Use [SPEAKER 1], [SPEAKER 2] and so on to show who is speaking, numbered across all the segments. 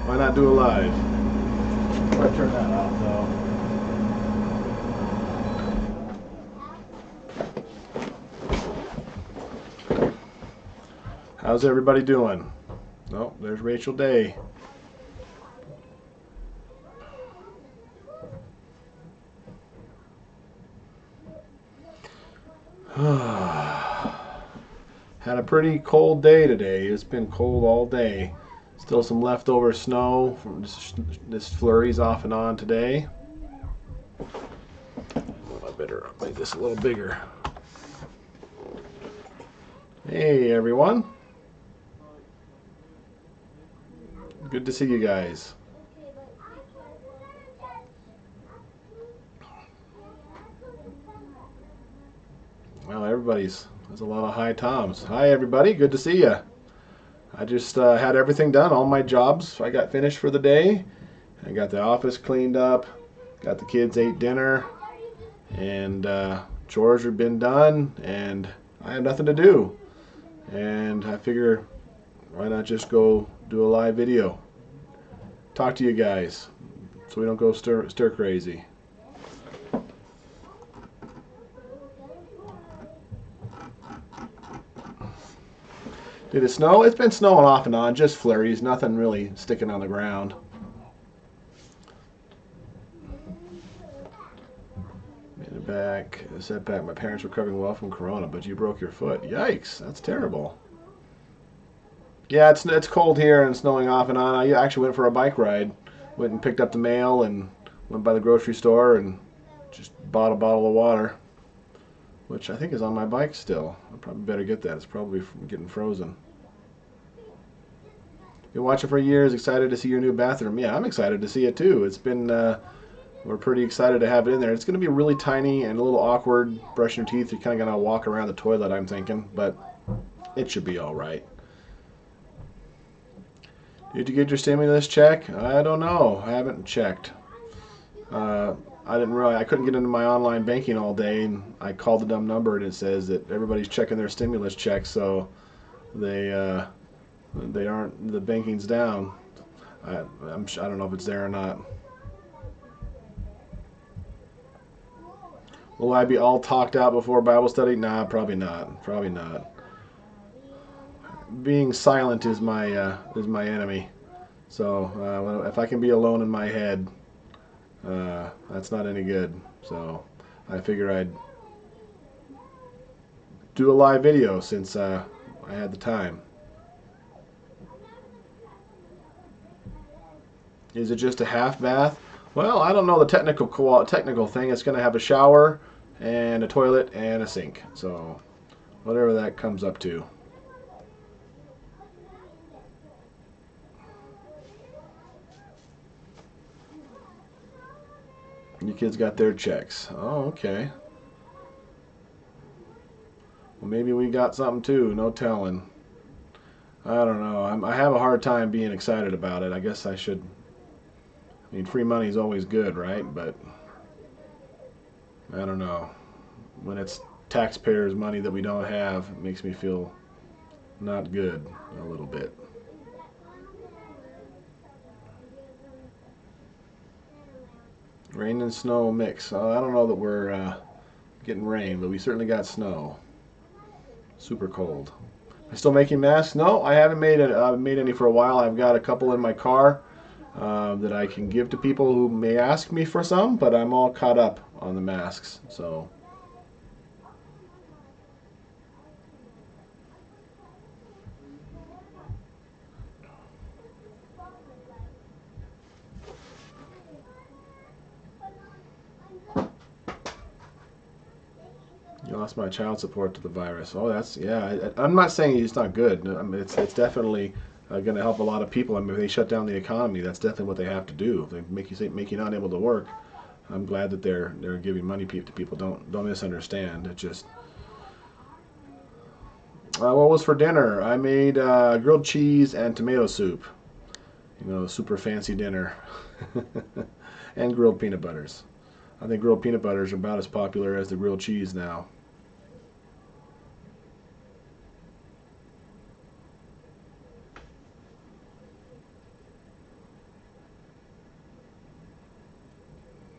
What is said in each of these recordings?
[SPEAKER 1] Why not do a live? I'll turn that off though. How's everybody doing? Oh, there's Rachel Day. Had a pretty cold day today. It's been cold all day. Still some leftover snow from this flurries off and on today. I better make this a little bigger. Hey everyone. Good to see you guys. Well, there's a lot of high toms. Hi everybody, good to see you. I just had everything done, all my jobs I got finished for the day. I got the office cleaned up, got the kids ate dinner, and chores have been done, and I have nothing to do. And I figure, why not just go do a live video? Talk to you guys, so we don't go stir crazy. Did it snow? It's been snowing off and on, just flurries, nothing really sticking on the ground. Back, setback. My parents were recovering well from corona, but you broke your foot. Yikes, that's terrible. Yeah, it's cold here and snowing off and on. I actually went for a bike ride. Went and picked up the mail and went by the grocery store and just bought a bottle of water, which I think is on my bike still. I probably better get that. It's probably getting frozen. Been watching for years. Excited to see your new bathroom. Yeah, I'm excited to see it too. It's been we're pretty excited to have it in there. It's going to be really tiny and a little awkward brushing your teeth. You're kind of going to walk around the toilet, I'm thinking, but it should be all right. Did you get your stimulus check? I don't know. I haven't checked. I couldn't get into my online banking all day, and I called the dumb number, and it says that everybody's checking their stimulus checks, so they aren't. The banking's down. I don't know if it's there or not. Will I be all talked out before Bible study? Nah, probably not. Probably not. Being silent is my enemy. So if I can be alone in my head, that's not any good. So I figure I'd do a live video since I had the time. Is it just a half bath? Well, I don't know the technical thing. It's going to have a shower and a toilet and a sink. So whatever that comes up to. You kids got their checks. Oh, okay. Well, maybe we got something too. No telling. I don't know. I have a hard time being excited about it. I guess I should. I mean, free money is always good, right? But I don't know. When it's taxpayers' money that we don't have, it makes me feel not good a little bit. Rain and snow mix. I don't know that we're getting rain, but we certainly got snow. Super cold. Am I still making masks? No, I haven't made any for a while. I've got a couple in my car that I can give to people who may ask me for some, but I'm all caught up on the masks. So. You lost my child support to the virus. Oh, yeah. I'm not saying it's not good. I mean, it's definitely going to help a lot of people. I mean, if they shut down the economy, that's definitely what they have to do. If they make you not able to work, I'm glad that they're giving money to people. Don't misunderstand. It just. What was for dinner? I made grilled cheese and tomato soup. You know, super fancy dinner, and grilled peanut butters. I think grilled peanut butters are about as popular as the grilled cheese now.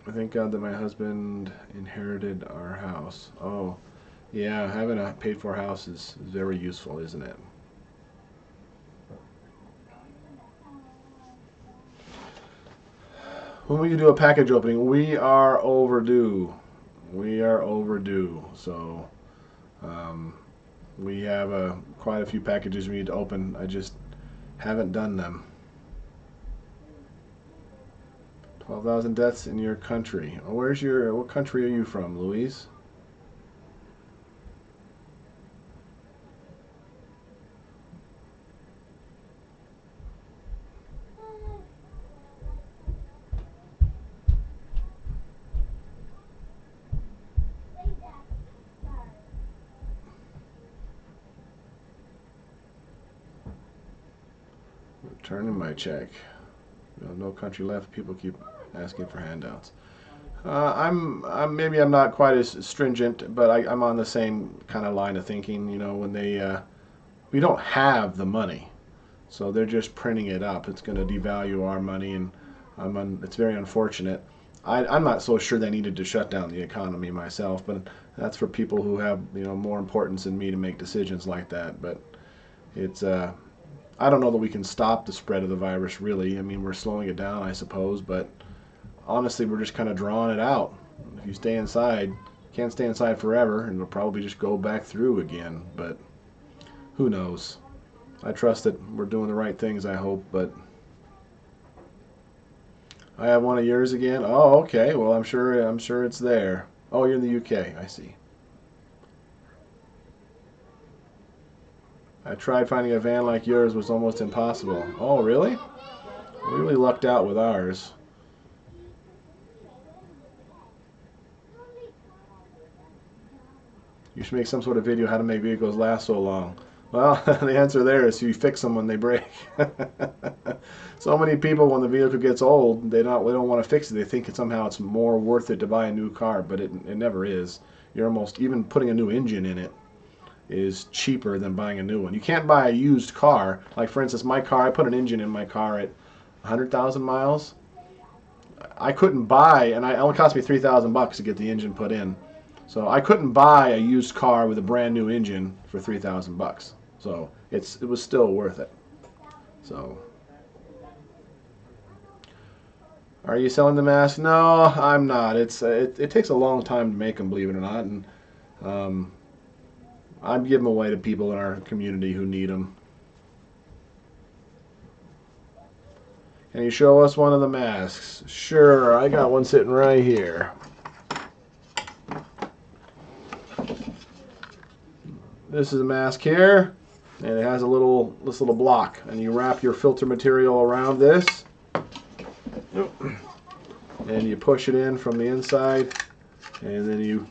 [SPEAKER 1] I thank God that my husband inherited our house. Oh, yeah, having a paid-for house is very useful, isn't it? When will you do a package opening? We are overdue. We are overdue. So we have quite a few packages we need to open. I just haven't done them. 12,000 deaths in your country. Oh, what country are you from, Louise? Returning my check. No country left. People keep asking for handouts. Maybe I'm not quite as stringent, but I'm on the same kind of line of thinking. You know, when we don't have the money, so they're just printing it up. It's going to devalue our money, and it's very unfortunate. I'm not so sure they needed to shut down the economy myself, but that's for people who have more importance than me to make decisions like that. But it's I don't know that we can stop the spread of the virus, really. I mean, we're slowing it down, I suppose, but honestly, we're just kind of drawing it out. If you stay inside, can't stay inside forever, and it'll probably just go back through again, but who knows? I trust that we're doing the right things, I hope, but I have one of yours again. Oh, okay. Well, I'm sure it's there. Oh, you're in the UK. I see. I tried finding a van like yours, was almost impossible. Oh, really? We really lucked out with ours. You should make some sort of video how to make vehicles last so long. Well, the answer there is you fix them when they break. So many people, when the vehicle gets old, they don't want to fix it. They think somehow it's more worth it to buy a new car, but it never is. You're almost, even putting a new engine in it is cheaper than buying a new one. You can't buy a used car. Like, for instance, my car, I put an engine in my car at 100,000 miles. I couldn't buy, and it only cost me $3,000 to get the engine put in. So I couldn't buy a used car with a brand new engine for $3,000. So it was still worth it. So, are you selling the mask? No, I'm not. It takes a long time to make them, believe it or not, and I give them away to people in our community who need them. Can you show us one of the masks? Sure, I got one sitting right here. This is a mask here, and it has this little block, and you wrap your filter material around this, and you push it in from the inside, and then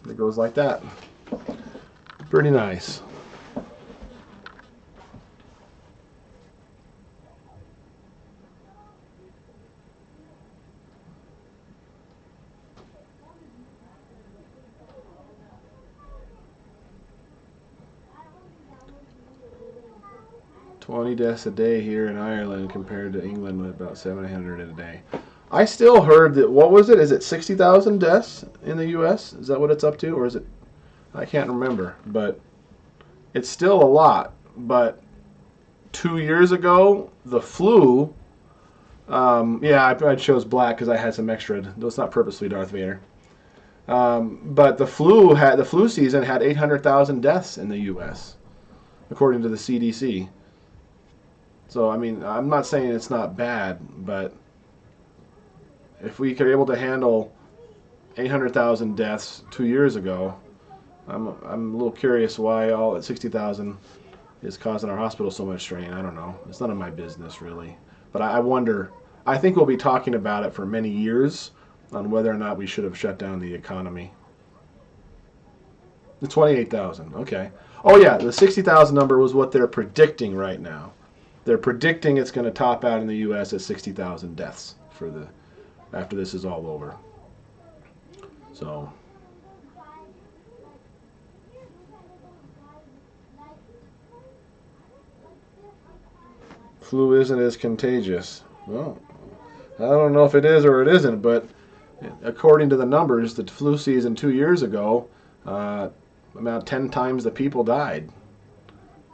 [SPEAKER 1] it goes like that. Pretty nice. $20 deaths a day here in Ireland compared to England with about 700 a day. I still heard that, what was it? Is it 60,000 deaths in the U.S.? Is that what it's up to? Or is it, I can't remember, but it's still a lot. But 2 years ago, the flu, yeah, I chose black because I had some extra. It's not purposely Darth Vader. But the flu season had 800,000 deaths in the U.S., according to the CDC. So, I mean, I'm not saying it's not bad, but if we were able to handle 800,000 deaths 2 years ago, I'm a little curious why all at 60,000 is causing our hospital so much strain. I don't know. It's none of my business, really. But I wonder, I think we'll be talking about it for many years on whether or not we should have shut down the economy. The 28,000, okay. Oh yeah, the 60,000 number was what they're predicting right now. They're predicting it's going to top out in the U.S. at 60,000 deaths after this is all over. So, flu isn't as contagious. Well, I don't know if it is or it isn't, but According to the numbers, the flu season 2 years ago, about 10 times the people died.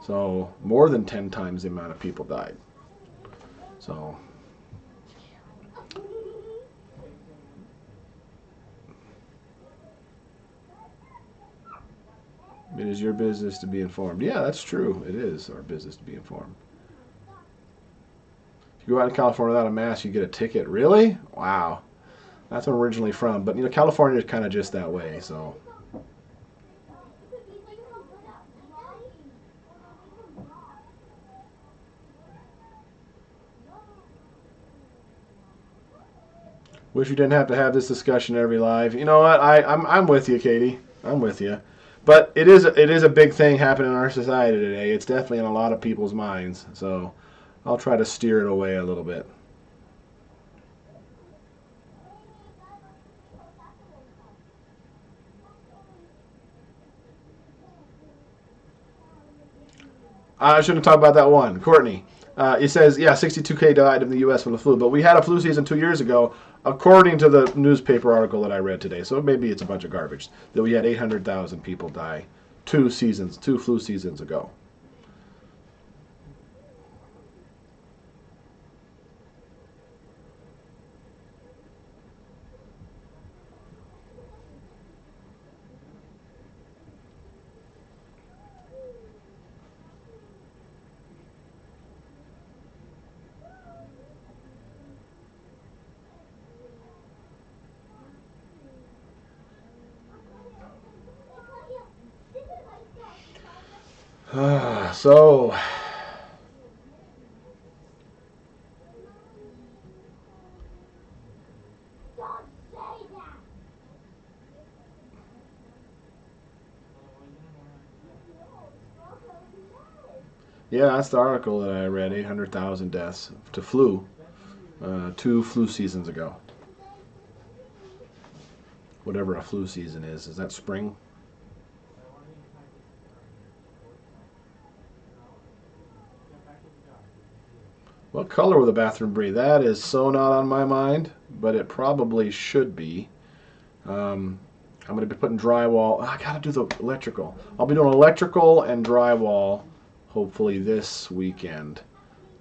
[SPEAKER 1] So more than 10 times the amount of people died. So it is your business to be informed. Yeah, that's true. It is our business to be informed. If you go out in California without a mask, you get a ticket. Really? Wow. That's where I'm originally from. But, California is kind of just that way, so. Wish you didn't have to have this discussion every live. You know what? I'm with you, Katie. I'm with you. But it is a big thing happening in our society today. It's definitely in a lot of people's minds. So I'll try to steer it away a little bit. I shouldn't talk about that one. Courtney. It says, yeah, 62K died in the U.S. from the flu. But we had a flu season 2 years ago, according to the newspaper article that I read today. So maybe it's a bunch of garbage. That we had 800,000 people die 2 flu seasons ago. So, yeah, that's the article that I read. 800,000 deaths to flu 2 flu seasons ago. Whatever a flu season is. Is that spring? What color will the bathroom be? That is so not on my mind, but it probably should be. I'm going to be putting drywall. I got to do the electrical. I'll be doing electrical and drywall hopefully this weekend.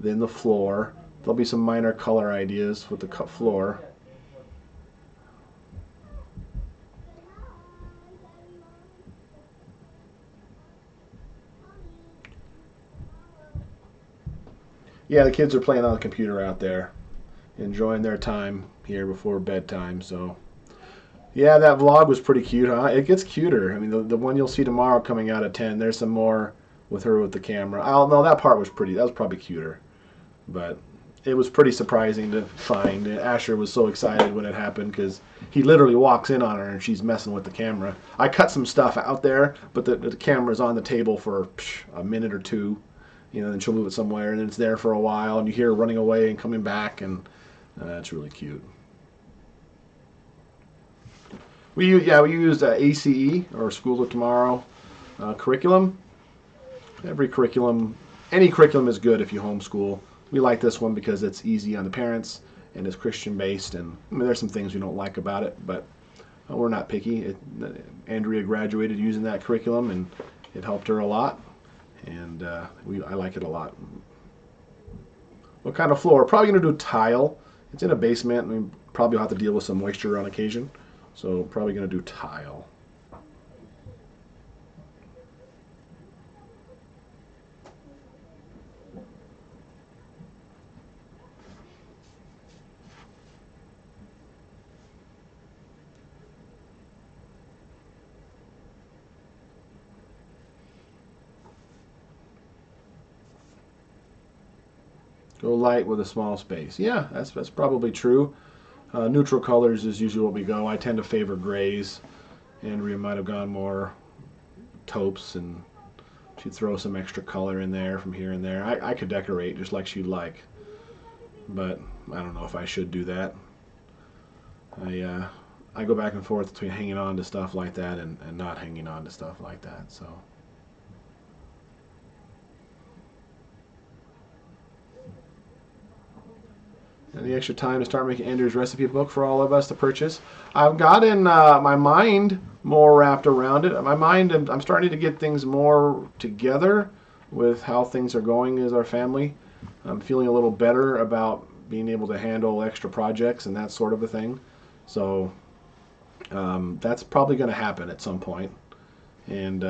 [SPEAKER 1] Then the floor. There'll be some minor color ideas with the floor. Yeah, the kids are playing on the computer out there, enjoying their time here before bedtime. So, yeah, that vlog was pretty cute, huh? It gets cuter. I mean, the one you'll see tomorrow coming out at 10, there's some more with her with the camera. I don't know, that part was pretty, that was probably cuter. But it was pretty surprising to find. Asher was so excited when it happened because he literally walks in on her and she's messing with the camera. I cut some stuff out there, but the camera's on the table for a minute or two. Then she'll move it somewhere, and then it's there for a while, and you hear her running away and coming back, and it's really cute. We used ACE, or School of Tomorrow curriculum. Any curriculum is good if you homeschool. We like this one because it's easy on the parents, and it's Christian-based, and there's some things we don't like about it, but we're not picky. Andrea graduated using that curriculum, and it helped her a lot. And I like it a lot. What kind of floor? Probably going to do tile. It's in a basement. We probably will have to deal with some moisture on occasion. So probably going to do tile. Go light with a small space. Yeah, that's probably true. Neutral colors is usually what we go. I tend to favor grays. Andrea might have gone more taupes, and she'd throw some extra color in there from here and there. I could decorate just like she'd like, but I don't know if I should do that. I go back and forth between hanging on to stuff like that and not hanging on to stuff like that. So. Any extra time to start making Andrea's recipe book for all of us to purchase? I've gotten my mind more wrapped around it. My mind, I'm starting to get things more together with how things are going as our family. I'm feeling a little better about being able to handle extra projects and that sort of a thing. So that's probably going to happen at some point. And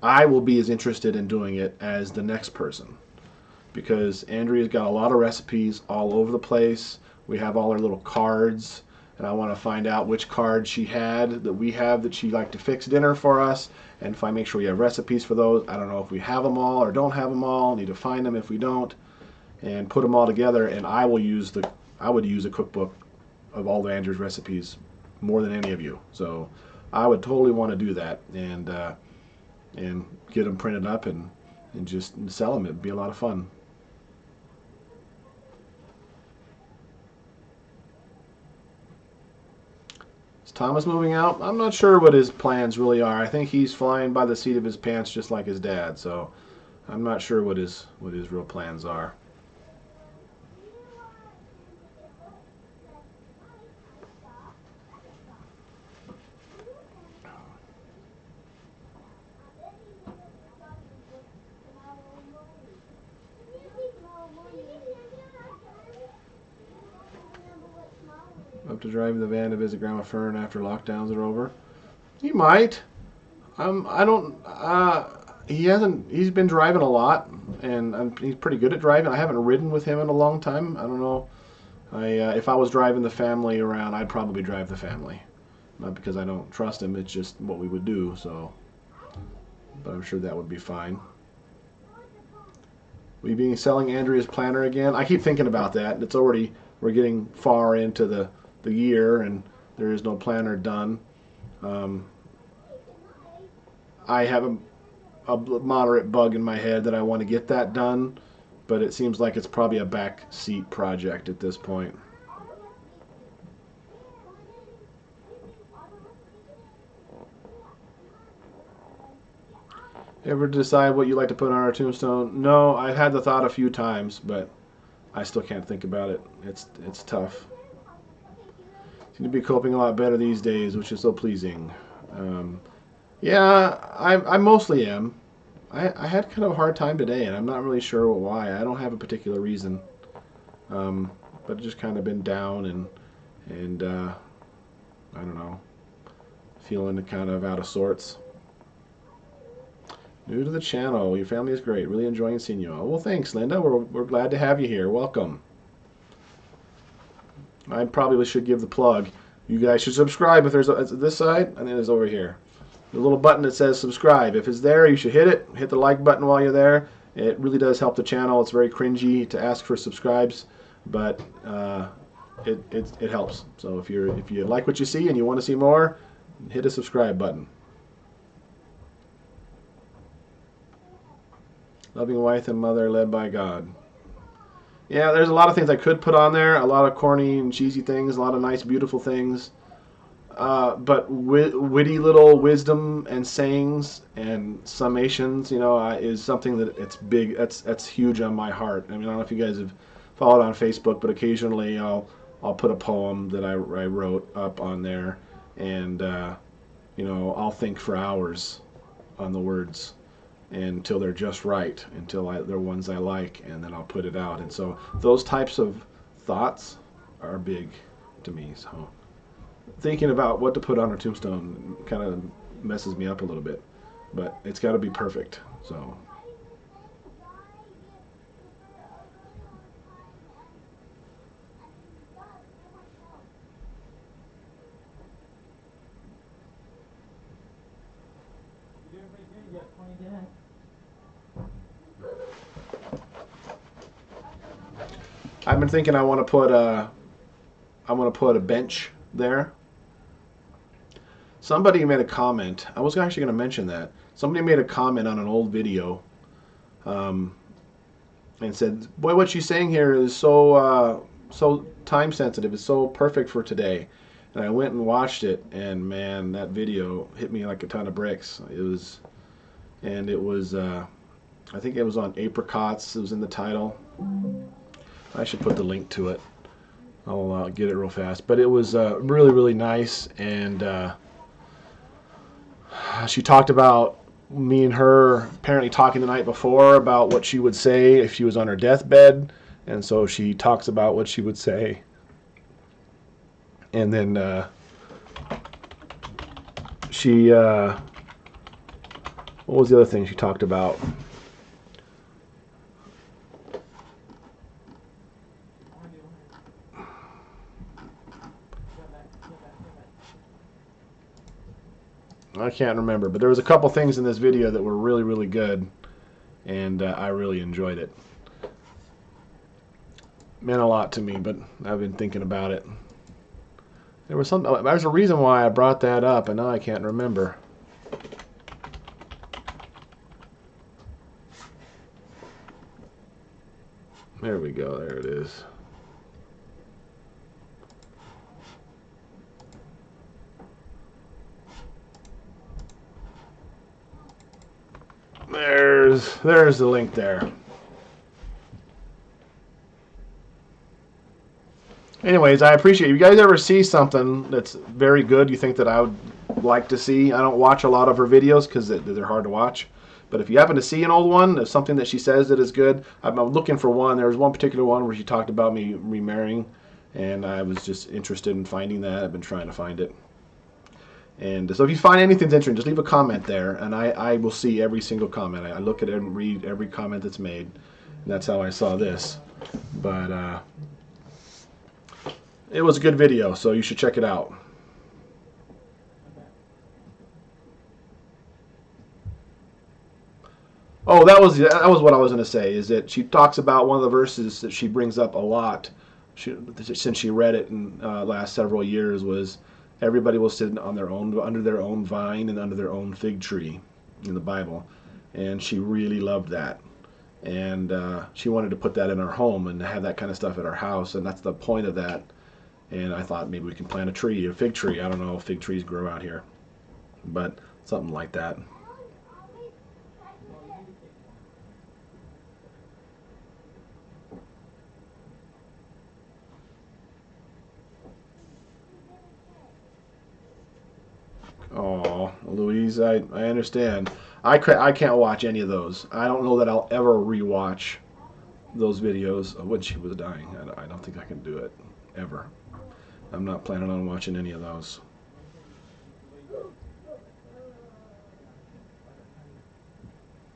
[SPEAKER 1] I will be as interested in doing it as the next person, because Andrea's got a lot of recipes all over the place. We have all her little cards, and I want to find out which cards she had that we have that she'd like to fix dinner for us, and if I make sure we have recipes for those. I don't know if we have them all or don't have them all. Need to find them if we don't, and put them all together. And I would use a cookbook of all of Andrew's recipes more than any of you. So I would totally want to do that and get them printed up and just sell them. It'd be a lot of fun. Is Thomas moving out? I'm not sure what his plans really are. I think he's flying by the seat of his pants just like his dad, so I'm not sure what his real plans are. Up to driving the van to visit Grandma Fern after lockdowns are over. He might. I don't. He hasn't. He's been driving a lot, and he's pretty good at driving. I haven't ridden with him in a long time. I don't know. If I was driving the family around, I'd probably drive the family. Not because I don't trust him. It's just what we would do. So, but I'm sure that would be fine. We being selling Andrea's planner again. I keep thinking about that. It's already, we're getting far into the year, and there is no planner done. I have a moderate bug in my head that I want to get that done, but it seems like it's probably a back seat project at this point. Ever decide what you like to put on our tombstone? No, I've had the thought a few times, but I still can't think about it. It's tough. Seem to be coping a lot better these days, which is so pleasing. Yeah, I mostly am. I had kind of a hard time today, and I'm not really sure why. I don't have a particular reason, but just kind of been down and I don't know, feeling kind of out of sorts. New to the channel. Your family is great. Really enjoying seeing you all. Well, thanks, Linda. We're glad to have you here. Welcome. I probably should give the plug. You guys should subscribe if there's this side, and then there's over here. The little button that says subscribe. If it's there, you should hit it. Hit the like button while you're there. It really does help the channel. It's very cringy to ask for subscribes, but it helps. So if you like what you see and you want to see more, hit the subscribe button. Loving wife and mother led by God. Yeah, there's a lot of things I could put on there. A lot of corny and cheesy things. A lot of nice, beautiful things. But witty little wisdom and sayings and summations, is something that it's big. That's huge on my heart. I mean, I don't know if you guys have followed on Facebook, but occasionally I'll put a poem that I wrote up on there, and I'll think for hours on the words until they're just right, until they're ones I like, and then I'll put it out. And so those types of thoughts are big to me. So thinking about what to put on a tombstone kind of messes me up a little bit, but it's got to be perfect. So I've been thinking I want to put a bench there. Somebody made a comment. I was actually going to mention that. Somebody made a comment on an old video and said, boy, what she's saying here is so time sensitive. It's so perfect for today. And I went and watched it, and man, that video hit me like a ton of bricks. It was I think it was on apricots. It was in the title. I should put the link to it. I'll get it real fast. But it was really, really nice. And she talked about me and her apparently talking the night before about what she would say if she was on her deathbed. And so she talks about what she would say. And then she, what was the other thing she talked about? I can't remember, but there was a couple things in this video that were really, really good, and I really enjoyed it. Meant a lot to me, but I've been thinking about it. There's a reason why I brought that up, and now I can't remember. There we go. There it is. There's the link there. Anyways, I appreciate it. If you guys ever see something that's very good you think that I would like to see, I don't watch a lot of her videos because they're hard to watch. But if you happen to see an old one, there's something that she says that is good, I'm looking for one. There was one particular one where she talked about me remarrying, and I was just interested in finding that. I've been trying to find it. And so if you find anything that's interesting, just leave a comment there, and I will see every single comment. I look at it and read every comment that's made, and that's how I saw this. But it was a good video, so you should check it out. Oh, that was what I was going to say, is that she talks about one of the verses that she brings up a lot since she read it in last several years, was everybody will sit on their own, under their own vine and under their own fig tree in the Bible. And she really loved that. And she wanted to put that in our home and have that kind of stuff at our house, and that's the point of that. And I thought maybe we can plant a tree, a fig tree. I don't know if fig trees grow out here, but something like that. Oh, Louise, I understand. I can't watch any of those. I don't know that I'll ever rewatch those videos of when she was dying. I don't think I can do it, ever. I'm not planning on watching any of those.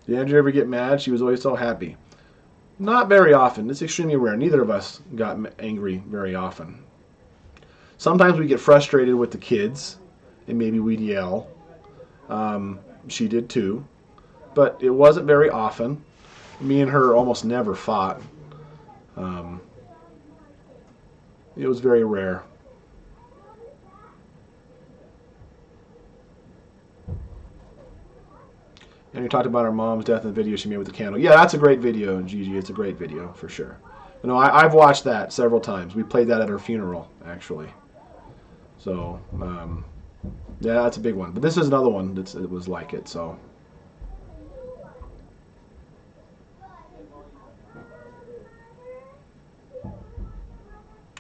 [SPEAKER 1] Did Andrea ever get mad? She was always so happy. Not very often. It's extremely rare. Neither of us got angry very often. Sometimes we get frustrated with the kids, and maybe we'd yell. She did too. But it wasn't very often. Me and her almost never fought. It was very rare. And we talked about our mom's death in the video she made with the candle. Yeah, that's a great video, Gigi. It's a great video, for sure. You know, I've watched that several times. We played that at her funeral, actually. So, yeah, that's a big one. But this is another one that was like it, so.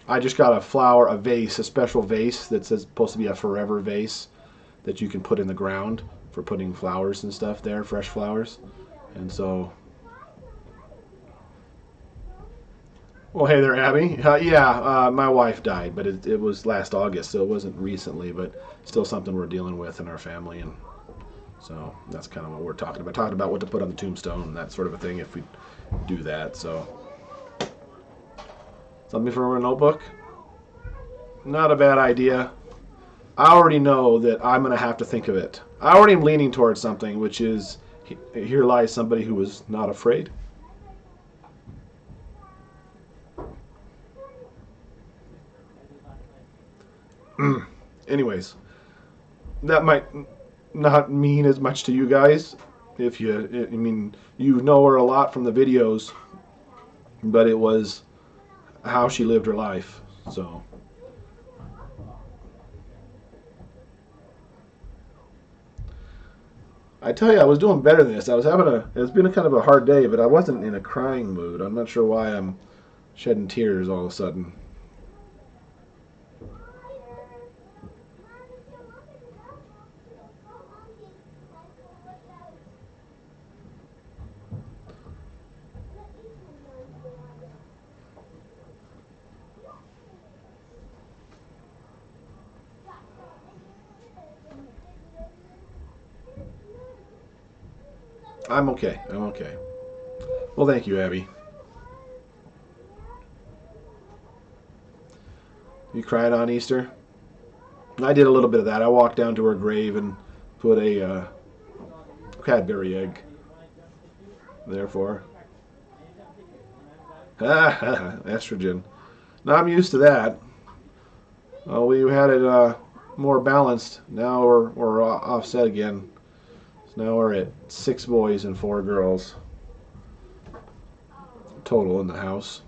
[SPEAKER 1] I just got a vase, a special vase that's supposed to be a forever vase that you can put in the ground for putting flowers and stuff there, fresh flowers. And so, well, hey there, Abby. My wife died, but it was last August, so it wasn't recently, but still something we're dealing with in our family. And so that's kind of what we're talking about. Talking about what to put on the tombstone and that sort of a thing if we do that. So, something from a notebook? Not a bad idea. I already know that I'm going to have to think of it. I already am leaning towards something, which is, here lies somebody who was not afraid. Anyways, that might not mean as much to you guys. You know her a lot from the videos, but it was how she lived her life. So, I tell you, I was doing better than this. It's been a kind of a hard day, but I wasn't in a crying mood. I'm not sure why I'm shedding tears all of a sudden. I'm okay. I'm okay. Well, thank you, Abby. You cried on Easter? I did a little bit of that. I walked down to her grave and put a Cadbury egg there for her. Estrogen. Now I'm used to that. Well, we had it more balanced. Now we're offset again. So now we're at 6 boys and 4 girls total in the house.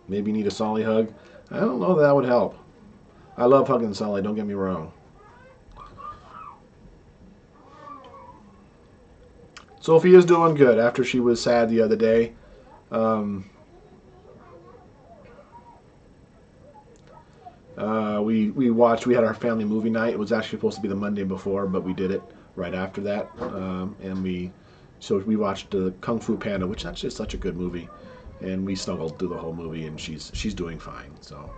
[SPEAKER 1] Maybe you need a Solly hug. I don't know if that would help. I love hugging Solly, don't get me wrong. Sophia's doing good after she was sad the other day. We had our family movie night. It was actually supposed to be the Monday before, but we did it right after that. And we watched Kung Fu Panda, which is actually such a good movie. And we snuggled through the whole movie, and she's doing fine. So.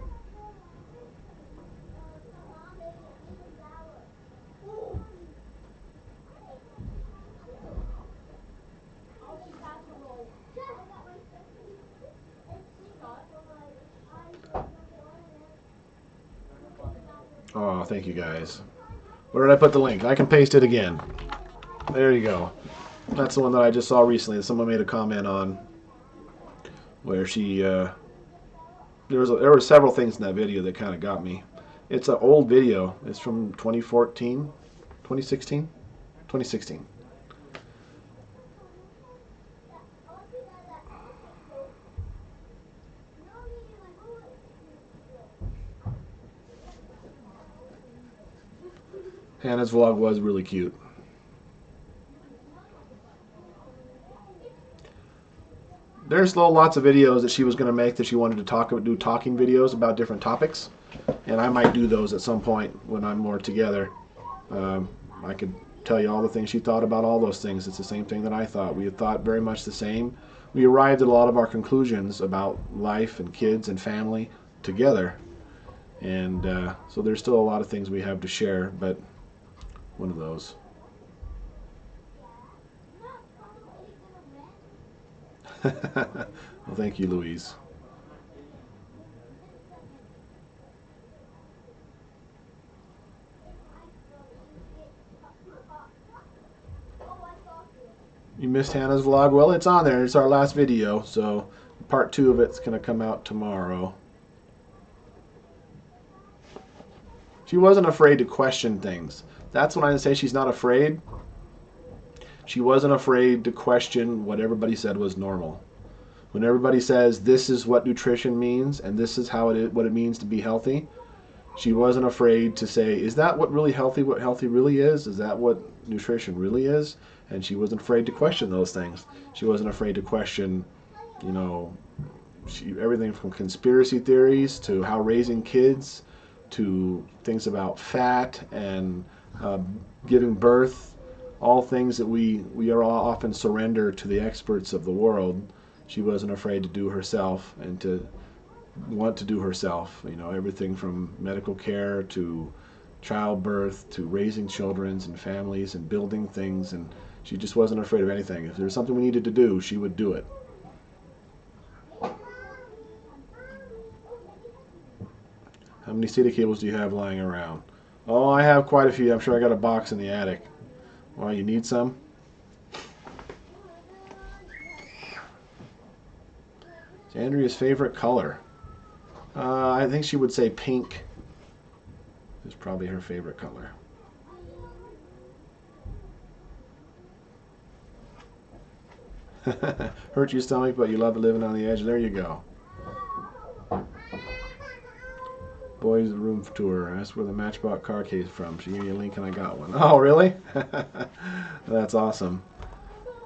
[SPEAKER 1] Oh, thank you guys. Where did I put the link? I can paste it again. There you go. That's the one that I just saw recently that someone made a comment on, where she there were several things in that video that kind of got me. It's an old video. It's from 2014, 2016, 2016. Hannah's vlog was really cute. There's lots of videos that she was going to make that she wanted to do talking videos about different topics, and I might do those at some point when I'm more together. I could tell you all the things she thought about all those things. It's the same thing that I thought. We had thought very much the same. We arrived at a lot of our conclusions about life and kids and family together, and so there's still a lot of things we have to share, but one of those. Well, thank you, Louise. You missed Hannah's vlog? Well, it's on there. It's our last video, so part 2 of it's going to come out tomorrow. She wasn't afraid to question things. That's when I say she's not afraid. She wasn't afraid to question what everybody said was normal. When everybody says this is what nutrition means and this is how what it means to be healthy, she wasn't afraid to say, is that what healthy really is? Is that what nutrition really is? And she wasn't afraid to question those things. She wasn't afraid to question, everything from conspiracy theories to how raising kids to things about fat and giving birth, all things that we are all often surrender to the experts of the world. She wasn't afraid to do herself and to want to do herself. Everything from medical care to childbirth to raising children and families and building things, and she just wasn't afraid of anything. If there was something we needed to do, she would do it. How many SATA cables do you have lying around? Oh, I have quite a few. I'm sure I got a box in the attic. Well, you need some? It's Andrea's favorite color. I think she would say pink is probably her favorite color. Hurt your stomach, but you love living on the edge. There you go. Boys room tour. That's where the Matchbox car case from. She gave me a link and I got one. Oh, really? That's awesome.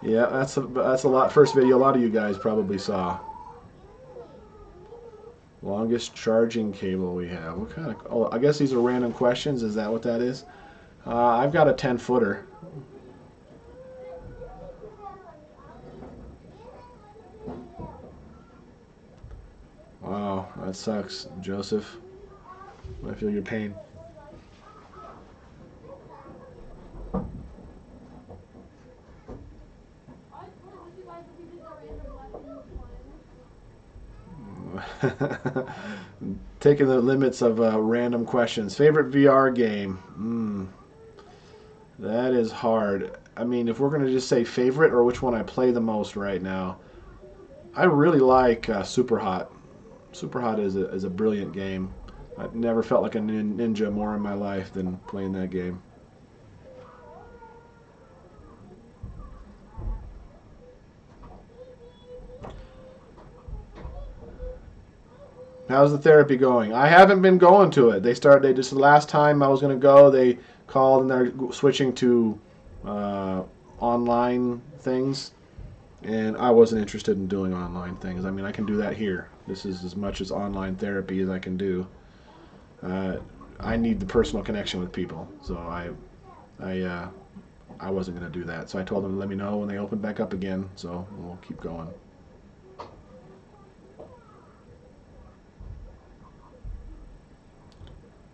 [SPEAKER 1] Yeah, that's a lot. First video a lot of you guys probably saw. Longest charging cable we have. What kind of? Oh, I guess these are random questions. Is that what that is? I've got a 10-footer. Wow, that sucks, Joseph. I feel your pain. Taking the limits of random questions. Favorite VR game? That is hard. I mean, if we're going to just say favorite or which one I play the most right now, I really like Super Hot. Super Hot is a brilliant game. I've never felt like a ninja more in my life than playing that game. How's the therapy going? I haven't been going to it. They just the last time I was going to go, they called and they're switching to online things, and I wasn't interested in doing online things. I mean, I can do that here. This is as much as online therapy as I can do. I need the personal connection with people, so I wasn't going to do that. So I told them to let me know when they open back up again. So we'll keep going.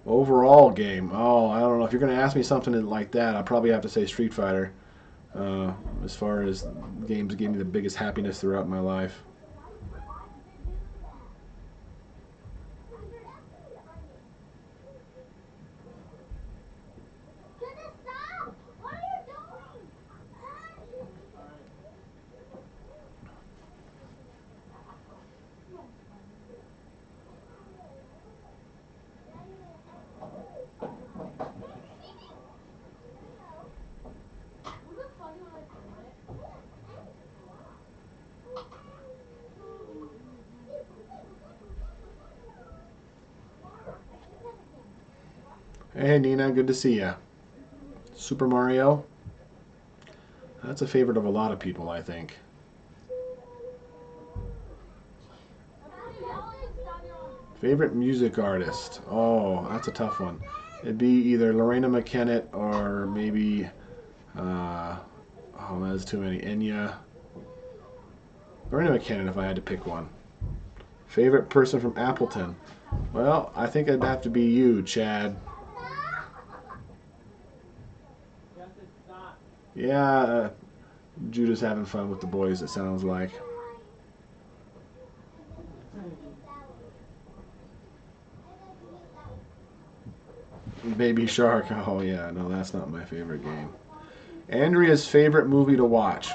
[SPEAKER 1] Overall game. Oh, I don't know. If you're going to ask me something like that, I'll probably have to say Street Fighter. As far as games that gave me the biggest happiness throughout my life. Hey Nina, good to see ya. Super Mario. That's a favorite of a lot of people, I think. Favorite music artist? Oh, that's a tough one. It'd be either Lorena McKennitt or maybe, oh, that's too many. Enya. Lorena McKennitt if I had to pick one. Favorite person from Appleton? Well, I think it'd have to be you, Chad. Yeah, Judah's having fun with the boys, it sounds like. Baby Shark. Oh, yeah, no, that's not my favorite game. Andrea's favorite movie to watch.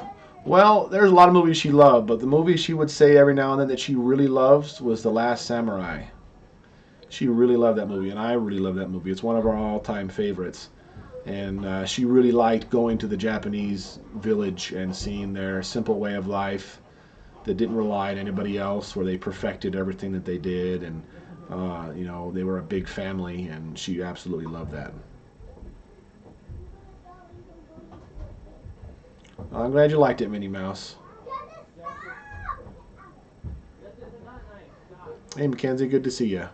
[SPEAKER 1] Well, there's a lot of movies she loved, but the movie she would say every now and then that she really loves was The Last Samurai. She really loved that movie, and I really love that movie. It's one of our all-time favorites. And she really liked going to the Japanese village and seeing their simple way of life that didn't rely on anybody else, where they perfected everything that they did, and you know, they were a big family, and she absolutely loved that. I'm glad you liked it, Minnie Mouse. Hey Mackenzie, good to see you.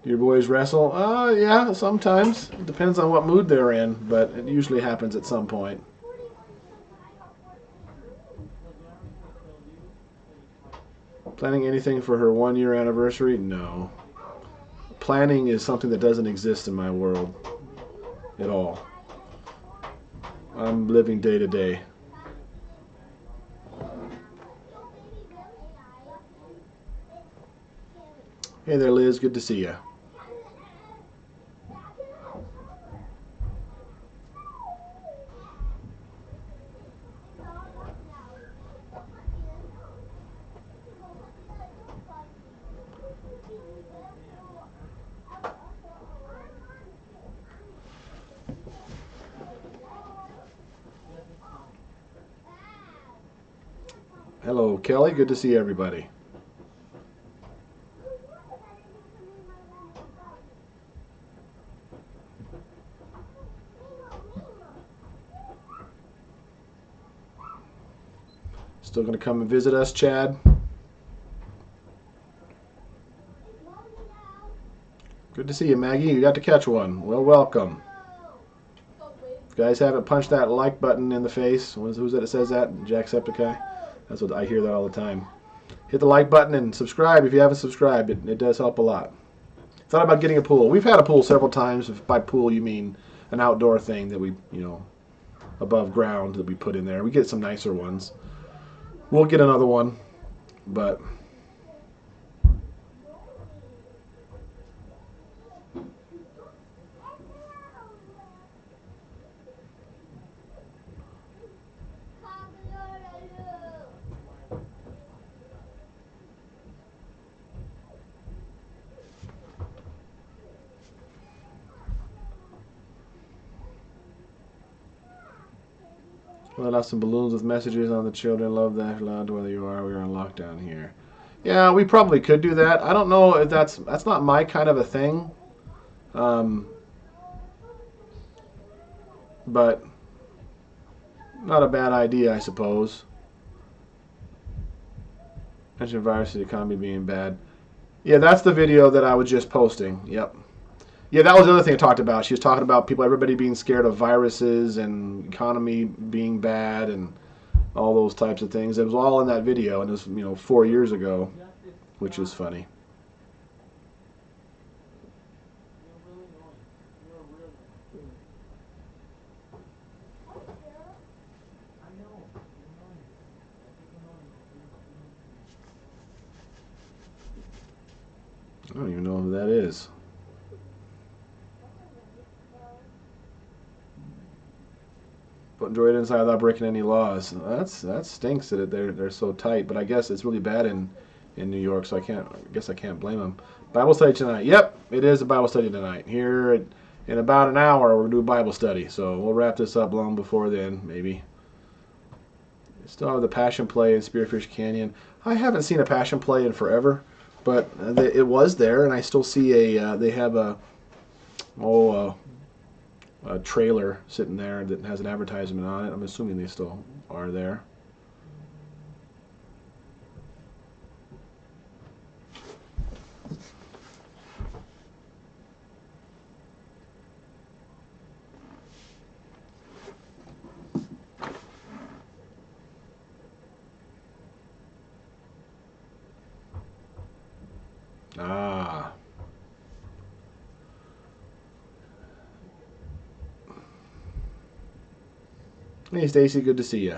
[SPEAKER 1] Do your boys wrestle? Yeah, sometimes. It depends on what mood they're in, but it usually happens at some point. Planning anything for her 1-year anniversary? No. Planning is something that doesn't exist in my world at all. I'm living day to day. Hey there, Liz. Good to see you. Hello, Kelly. Good to see everybody. Still going to come and visit us, Chad? Good to see you, Maggie. You got to catch one. Well, welcome. If you guys haven't punched that like button in the face, who's that says that? Jacksepticeye? That's what I hear that all the time. Hit the like button and subscribe if you haven't subscribed. It does help a lot. Thought about getting a pool. We've had a pool several times. If by pool you mean an outdoor thing that we, above ground that we put in there. We get some nicer ones. We'll get another one, but let out some balloons with messages on the children. Love that loud whether you are. We're on lockdown here. Yeah, we probably could do that. I don't know if that's not my kind of a thing. But not a bad idea, I suppose. Mention virus the economy being bad. Yeah, that's the video that I was just posting. Yep. Yeah, that was the other thing I talked about. She was talking about everybody being scared of viruses and economy being bad and all those types of things. It was all in that video, and it was 4 years ago, which is funny. I don't even know who that is. Put Android inside without breaking any laws. That stinks that they're so tight. But I guess it's really bad in New York, so I guess I can't blame them. Bible study tonight. Yep, it is a Bible study tonight. Here in about an hour, we're gonna do a Bible study. So we'll wrap this up long before then, maybe. Still have the Passion Play in Spearfish Canyon. I haven't seen a Passion Play in forever, but it was there, and I still see they have a trailer sitting there that has an advertisement on it. I'm assuming they still are there. Ah. Hey, Stacy, good to see you.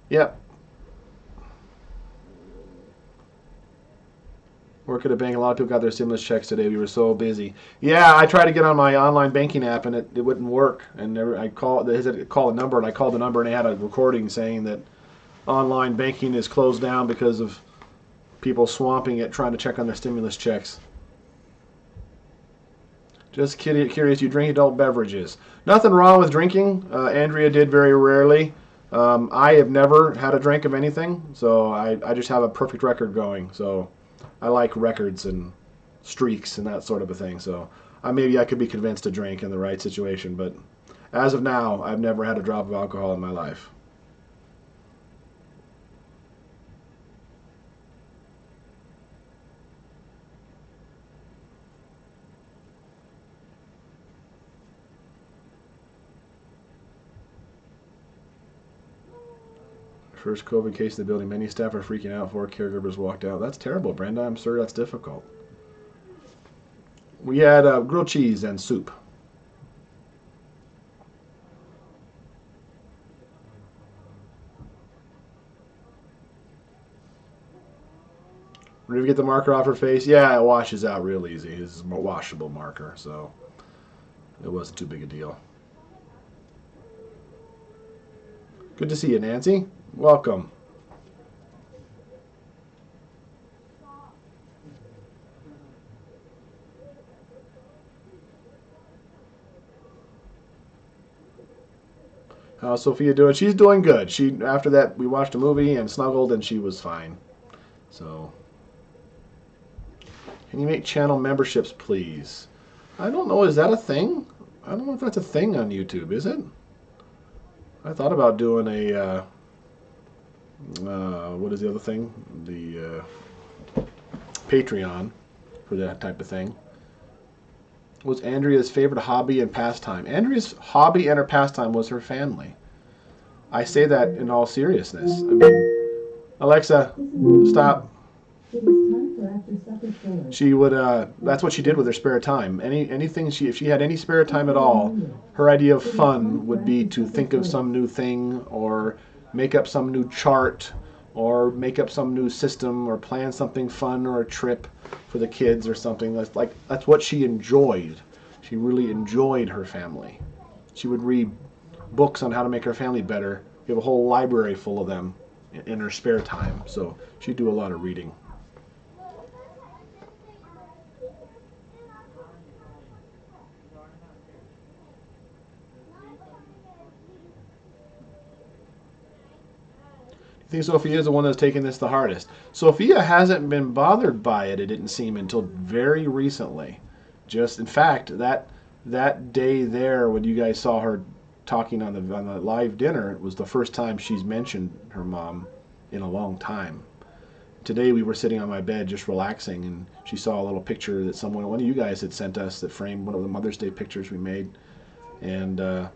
[SPEAKER 1] Yep. Work at a bank. A lot of people got their stimulus checks today. We were so busy. Yeah, I tried to get on my online banking app and it wouldn't work. And I called a number, and I called the number, and they had a recording saying that online banking is closed down because of people swamping it trying to check on their stimulus checks. Just curious, you drink adult beverages. Nothing wrong with drinking. Andrea did very rarely. I have never had a drink of anything, so I just have a perfect record going. So I like records and streaks and that sort of a thing. So maybe I could be convinced to drink in the right situation, but as of now, I've never had a drop of alcohol in my life. First COVID case in the building. Many staff are freaking out. 4 caregivers walked out. That's terrible, Brenda. I'm sorry that's difficult. We had grilled cheese and soup. Did we get the marker off her face? Yeah, it washes out real easy. It's a washable marker, so it wasn't too big a deal. Good to see you, Nancy. Welcome. How's Sophia doing? She's doing good. After that, we watched a movie and snuggled, and she was fine. So, can you make channel memberships, please? I don't know. Is that a thing? I don't know if that's a thing on YouTube. Is it? I thought about doing a what is the other thing? The Patreon for that type of thing. What's Andrea's favorite hobby and pastime? Andrea's hobby and her pastime was her family. I say that in all seriousness. I mean, Alexa, stop. She would, that's what she did with her spare time. Anything if she had any spare time at all, her idea of fun would be to think of some new thing or make up some new chart or make up some new system or plan something fun or a trip for the kids or something. That's what she enjoyed. She really enjoyed her family. She would read books on how to make her family better. We have a whole library full of them in her spare time. So she'd do a lot of reading. I think Sophia is the one that's taken this the hardest. Sophia hasn't been bothered by it, it didn't seem, until very recently. Just in fact, that day there when you guys saw her talking on the live dinner, it was the first time she's mentioned her mom in a long time. Today we were sitting on my bed just relaxing, and she saw a little picture that one of you guys had sent us that framed one of the Mother's Day pictures we made, and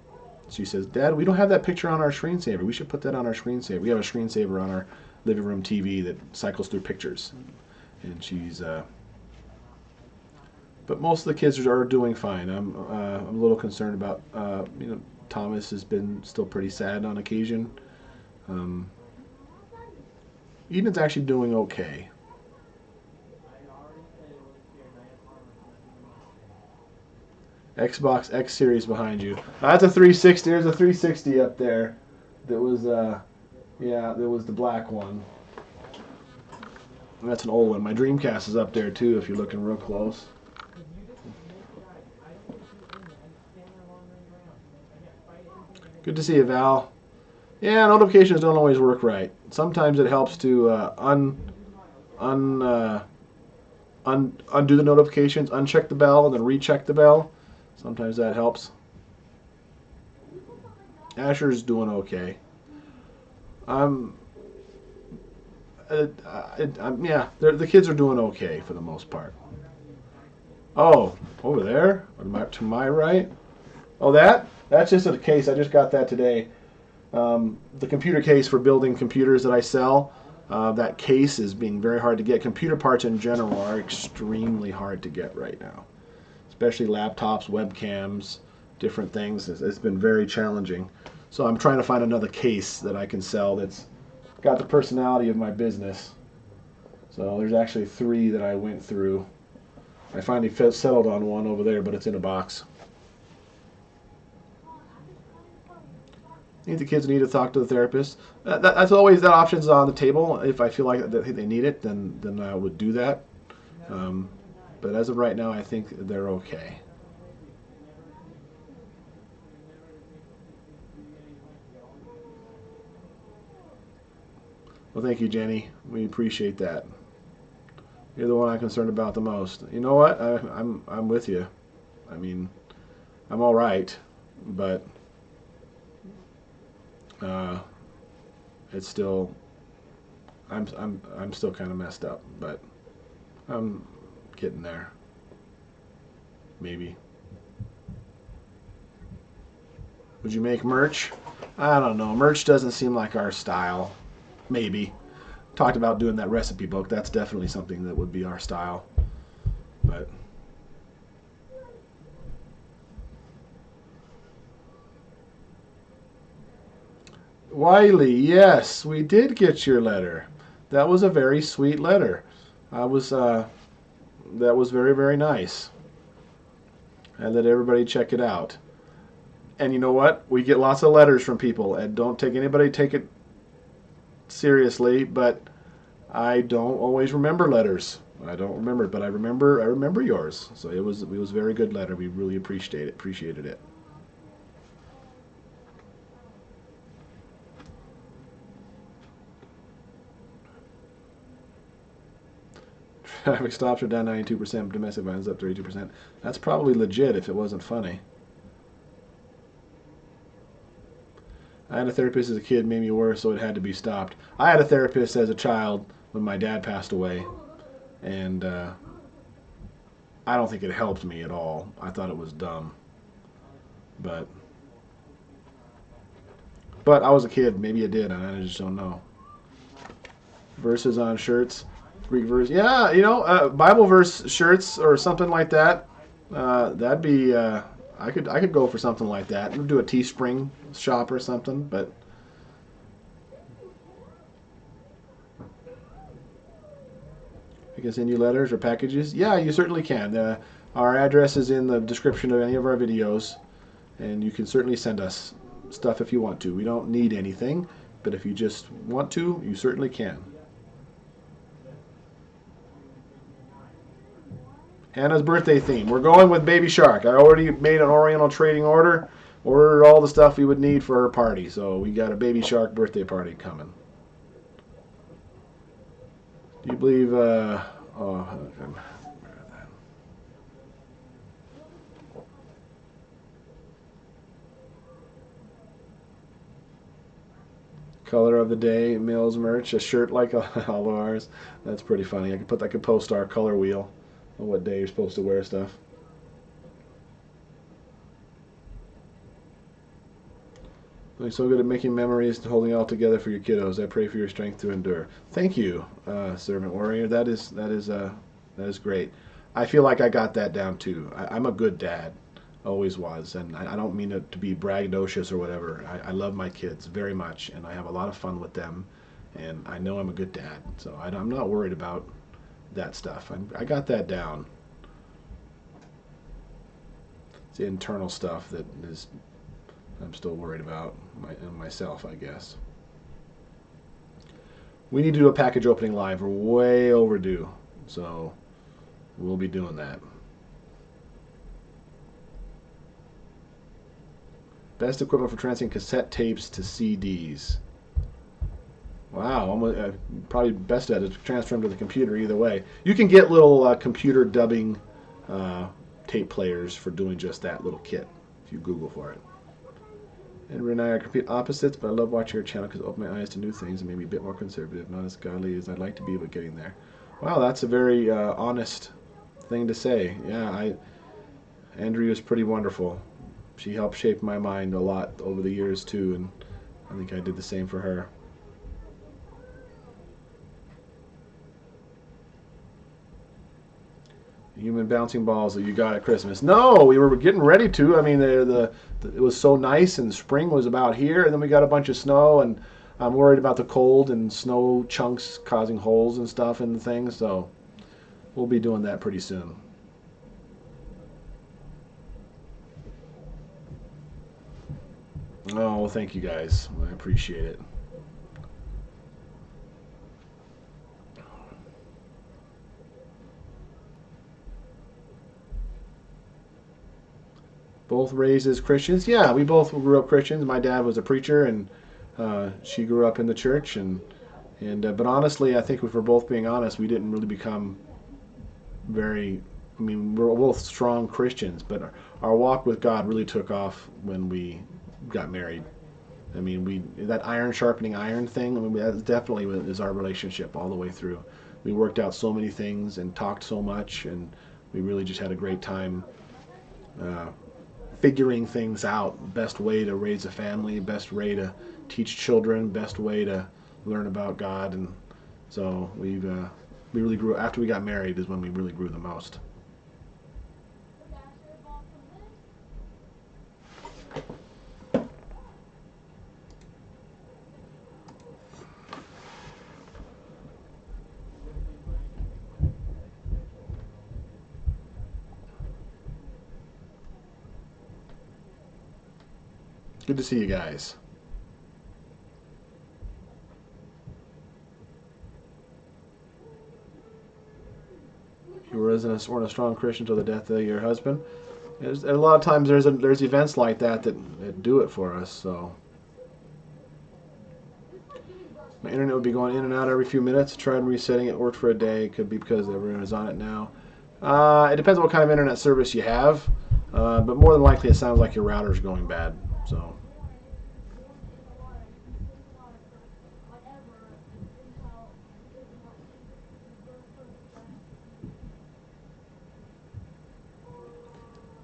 [SPEAKER 1] she says, "Dad, we don't have that picture on our screensaver. We should put that on our screensaver." We have a screensaver on our living room TV that cycles through pictures. And she's, but most of the kids are doing fine. I'm a little concerned about, Thomas has been still pretty sad on occasion. Eden's actually doing okay. Xbox X Series behind you. That's a 360. There's a 360 up there. That was, yeah, there was the black one. And that's an old one. My Dreamcast is up there too if you're looking real close. Good to see you, Val. Yeah, notifications don't always work right. Sometimes it helps to undo the notifications, uncheck the bell, and then recheck the bell. Sometimes that helps. Asher's doing okay. Yeah, the kids are doing okay for the most part. Oh, over there? To my right? Oh, that's just a case. I just got that today. The computer case for building computers that I sell, that case is being very hard to get. Computer parts in general are extremely hard to get right now, especially laptops, webcams, different things. It's been very challenging. So I'm trying to find another case that I can sell that's got the personality of my business. So there's actually 3 that I went through. I finally settled on one over there, but it's in a box. I think the kids need to talk to the therapist. That's always, that option's on the table. If I feel like they need it, then I would do that. But as of right now, I think they're okay. Well, thank you, Jenny. We appreciate that. You're the one I'm concerned about the most. You know what? I'm with you. I mean, I'm all right, but it's still, I'm still kind of messed up, but I'm getting there. Maybe. Would you make merch? I don't know. Merch doesn't seem like our style. Maybe. Talked about doing that recipe book. That's definitely something that would be our style. But Wiley, yes, we did get your letter. That was a very sweet letter. I was that was very, very nice. I let everybody check it out. And you know what? We get lots of letters from people, and don't take it seriously, but I don't always remember letters. I don't remember, but I remember yours. So it was a very good letter. We really appreciated it. Traffic stops are down 92%, domestic violence up 32%. That's probably legit if it wasn't funny. I had a therapist as a kid, made me worse, so it had to be stopped. I had a therapist as a child when my dad passed away, and I don't think it helped me at all. I thought it was dumb. But I was a kid. Maybe it did, and I just don't know. verses on shirts, Greek verse. Yeah, you know, Bible verse shirts or something like that. That'd be. I could go for something like that. Do a Teespring shop or something, but. You can send you letters or packages. Yeah, you certainly can. Our address is in the description of any of our videos, and you can certainly send us stuff if you want to. We don't need anything, but if you just want to, you certainly can. Hannah's birthday theme. We're going with Baby Shark. I already made an Oriental trading order, ordered all the stuff we would need for her party, so we got a Baby Shark birthday party coming. Do you believe, color of the day, Mills merch, a shirt like all of ours. That's pretty funny. I could post our color wheel on what day you're supposed to wear stuff. You're so good at making memories and holding it all together for your kiddos. I pray for your strength to endure. Thank you, Servant Warrior. That is great. I feel like I got that down too. I'm a good dad, always was, and I don't mean it to be braggadocious or whatever. I love my kids very much, and I have a lot of fun with them, and I know I'm a good dad, so I'm not worried about that stuff. I got that down. It's the internal stuff that is. I'm still worried about myself, I guess. We need to do a package opening live. We're way overdue, so we'll be doing that. Best equipment for transferring cassette tapes to CDs. Wow, probably best at it to transfer them to the computer either way. You can get little computer dubbing tape players for doing just that little kit if you Google for it. Andrea and I are complete opposites, but I love watching your channel because it opened my eyes to new things and made me a bit more conservative, not as godly as I'd like to be, but getting there. Wow, that's a very honest thing to say. Yeah, Andrea is pretty wonderful. She helped shape my mind a lot over the years too, and I think I did the same for her. Human bouncing balls that you got at Christmas. No, we were getting ready to. I mean, it was so nice, and spring was about here, and then we got a bunch of snow, and I'm worried about the cold and snow chunks causing holes and stuff in the things, so we'll be doing that pretty soon. Oh, well, thank you guys. I appreciate it. Both raised as Christians. Yeah, we both grew up Christians. My dad was a preacher, and she grew up in the church. But honestly, I think if we're both being honest, we didn't really become very. I mean, we're both strong Christians, but our walk with God really took off when we got married. I mean, that iron sharpening iron thing. I mean, that definitely is our relationship all the way through. We worked out so many things and talked so much, and we really just had a great time. Figuring things out, best way to raise a family, best way to teach children, best way to learn about God, and so we really grew. After we got married is when we really grew the most. Good to see you guys. You were a strong Christian till the death of your husband. A lot of times there's events like that do it for us. So my internet would be going in and out every few minutes. Tried resetting it, worked for a day. Could be because everyone is on it now. It depends on what kind of internet service you have, but more than likely it sounds like your router's going bad. So.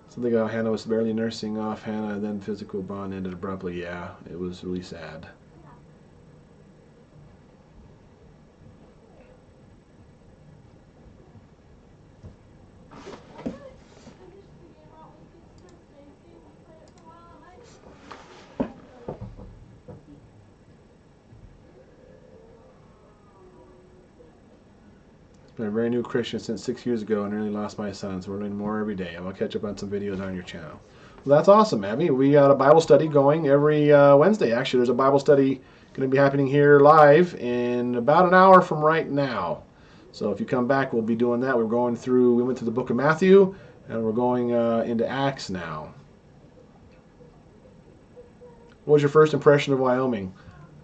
[SPEAKER 1] Something about Hannah was barely nursing off Hannah, then physical bond ended abruptly. Yeah, it was really sad. I'm a very new Christian since 6 years ago and nearly lost my son, so we're learning more every day. I'll catch up on some videos on your channel. Well, that's awesome, Abby. We got a Bible study going every Wednesday. Actually, there's a Bible study going to be happening here live in about an hour from right now. So if you come back, we'll be doing that. We went through the book of Matthew, and we're going into Acts now. What was your first impression of Wyoming?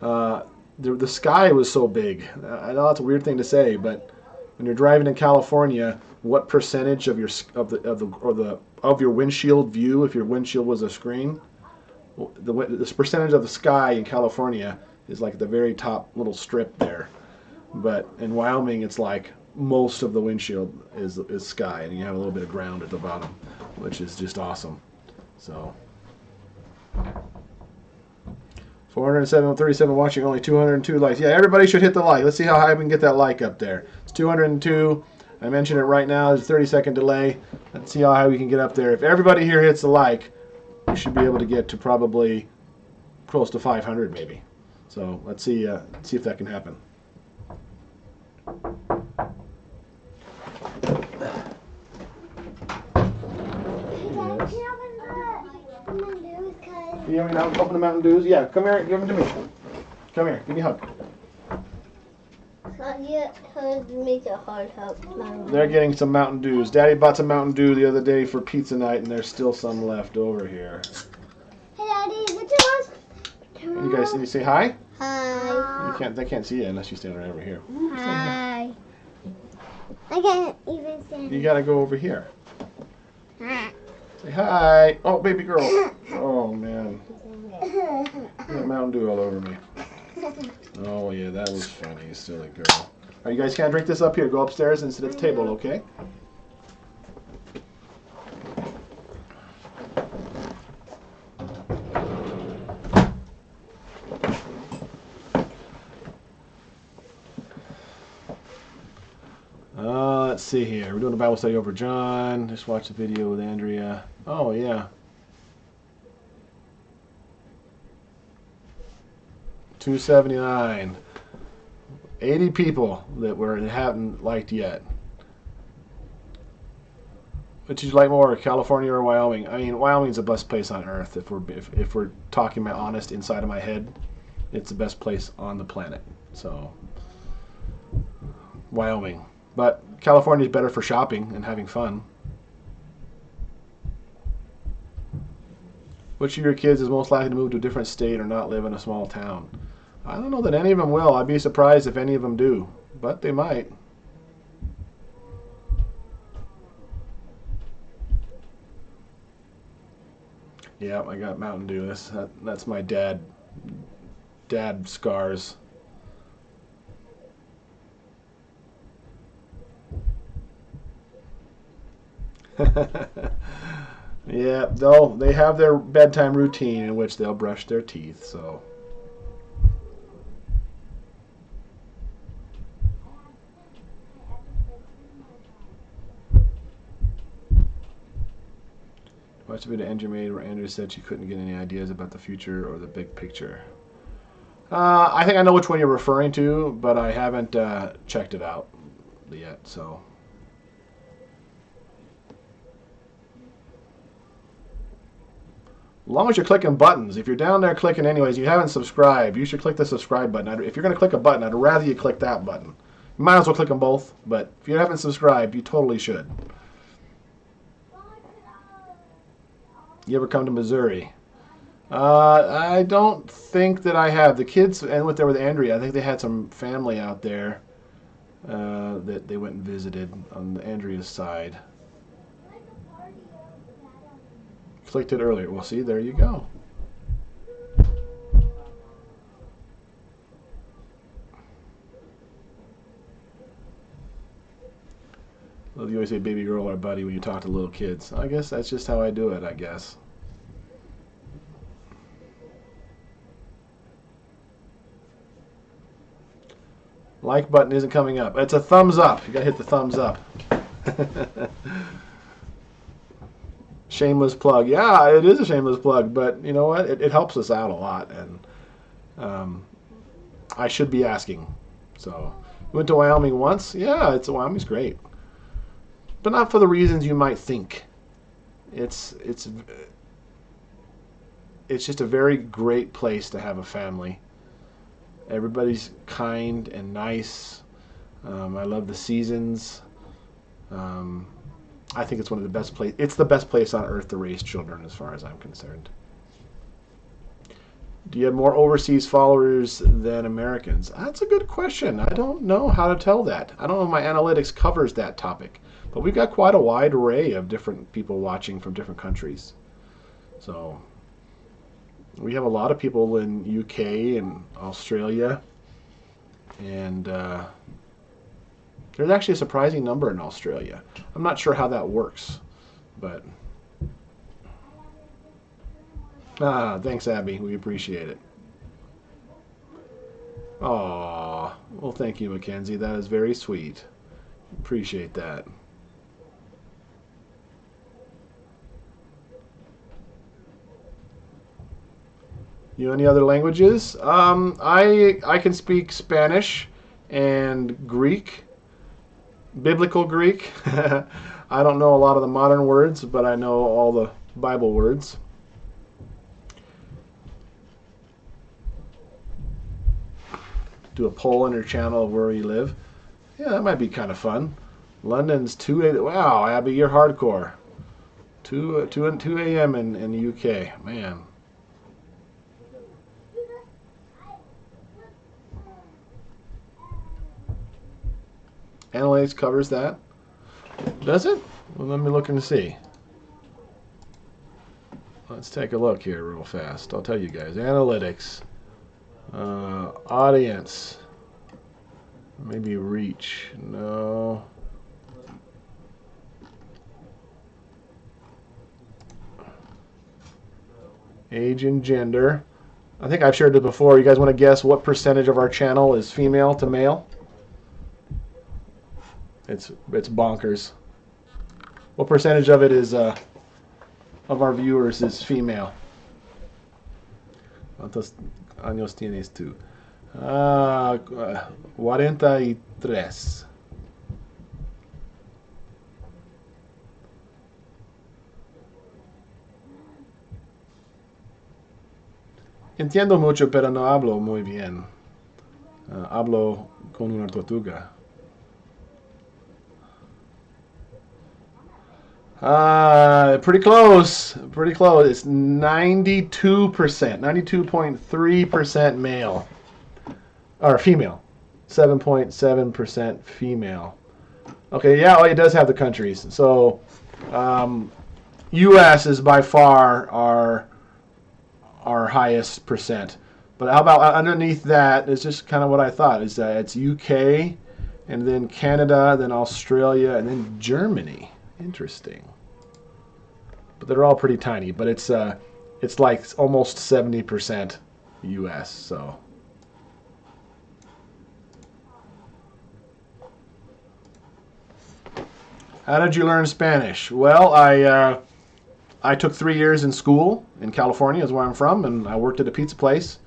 [SPEAKER 1] The sky was so big. I know that's a weird thing to say, but when you're driving in California, what percentage of your windshield view, if your windshield was a screen, the percentage of the sky in California is like the very top little strip there. But in Wyoming, it's like most of the windshield is sky, and you have a little bit of ground at the bottom, which is just awesome. So 437 watching, only 202 likes. Yeah, everybody should hit the like. Let's see how high we can get that like up there. It's 202. I mentioned it right now. There's a 30-second delay. Let's see how high we can get up there. If everybody here hits the like, we should be able to get to probably close to 500 maybe. So let's see if that can happen. You want me to open the Mountain Dews? Yeah, come here, give them to me. Come here, give me a hug.
[SPEAKER 2] Claudia makes a hard hug.
[SPEAKER 1] They're getting some Mountain Dews. Daddy bought some Mountain Dew the other day for pizza night, and there's still some left over here.
[SPEAKER 2] Hey, Daddy, what's yours?
[SPEAKER 1] You guys, you say hi?
[SPEAKER 2] Hi.
[SPEAKER 1] They can't see you unless you stand right over here.
[SPEAKER 2] Hi. I can't even stand.
[SPEAKER 1] You gotta go over here. Say hi. Oh, baby girl. Oh man. You got Mountain Dew all over me. Oh yeah, that was funny, silly girl. All right, you guys can't drink this up here. Go upstairs and sit at the table, okay? Let's see here. We're doing a Bible study over John. Just watch the video with Andrea. Oh yeah. 279. 80 people that hadn't liked yet. Which did you like more, California or Wyoming? I mean, Wyoming's the best place on earth. If we're talking my honest inside of my head, it's the best place on the planet. So, Wyoming. But California is better for shopping and having fun. Which of your kids is most likely to move to a different state or not live in a small town? I don't know that any of them will. I'd be surprised if any of them do, but they might. Yeah, I got Mountain Dew. That's my dad scars. Yeah, they have their bedtime routine in which they'll brush their teeth, so. Watched a video Andrea made where Andrea said she couldn't get any ideas about the future or the big picture. I think I know which one you're referring to, but I haven't checked it out yet, so. As long as you're clicking buttons. If you're down there clicking anyways, you haven't subscribed, you should click the subscribe button. If you're going to click a button, I'd rather you click that button. You might as well click them both, but if you haven't subscribed, you totally should. You ever come to Missouri? I don't think that I have. The kids went there with Andrea. I think they had some family out there that they went and visited on Andrea's side. Clicked it earlier. Well, see, there you go. Well, you always say baby girl or buddy when you talk to little kids. I guess that's just how I do it, I guess. Like button isn't coming up. It's a thumbs up. You gotta hit the thumbs up. Shameless plug. Yeah, it is a shameless plug, but you know what? It helps us out a lot, and I should be asking. So Went to Wyoming once. Yeah, Wyoming's great, but not for the reasons you might think. It's just a very great place to have a family. Everybody's kind and nice. I love the seasons. I think it's one of the best place. It's the best place on earth to raise children, as far as I'm concerned. Do you have more overseas followers than Americans? That's a good question. I don't know how to tell that. I don't know if my analytics covers that topic. But we've got quite a wide array of different people watching from different countries. So we have a lot of people in UK and Australia. And there's actually a surprising number in Australia. I'm not sure how that works. But thanks, Abby. We appreciate it. Aw, well, thank you, Mackenzie. That is very sweet. Appreciate that. You know any other languages? I can speak Spanish and Greek, biblical Greek. I don't know a lot of the modern words, but I know all the Bible words. Do a poll on your channel of where you live. Yeah, that might be kind of fun. London's 2 a.m. Wow, Abby, you're hardcore. 2 a.m. in the UK. Man. Analytics covers that. Does it? Well, let me look and see. Let's take a look here real fast. I'll tell you guys. Analytics. Audience. Maybe reach. No. Age and gender. I think I've shared it before. You guys want to guess what percentage of our channel is female to male? It's bonkers. What percentage of it is of our viewers is female? ¿Cuántos años tienes tú? 43. Entiendo mucho, pero no hablo muy bien. Hablo con una tortuga. Pretty close. Pretty close. It's 92%. 92.3% male. Or female. 7.7% female. Okay, yeah, oh, it does have the countries. So, U.S. is by far our highest percent. But how about underneath that is just kind of what I thought. Is that it's UK, and then Canada, then Australia, and then Germany. Interesting. But they're all pretty tiny. But it's like almost 70% U.S. So. How did you learn Spanish? Well, I took 3 years in school in California, is where I'm from, and I worked at a pizza place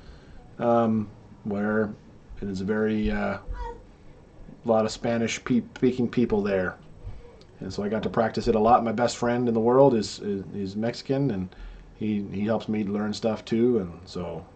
[SPEAKER 1] where it is a very lot of Spanish-speaking people there. And so I got to practice it a lot. My best friend in the world is Mexican, and he helps me learn stuff too. And so,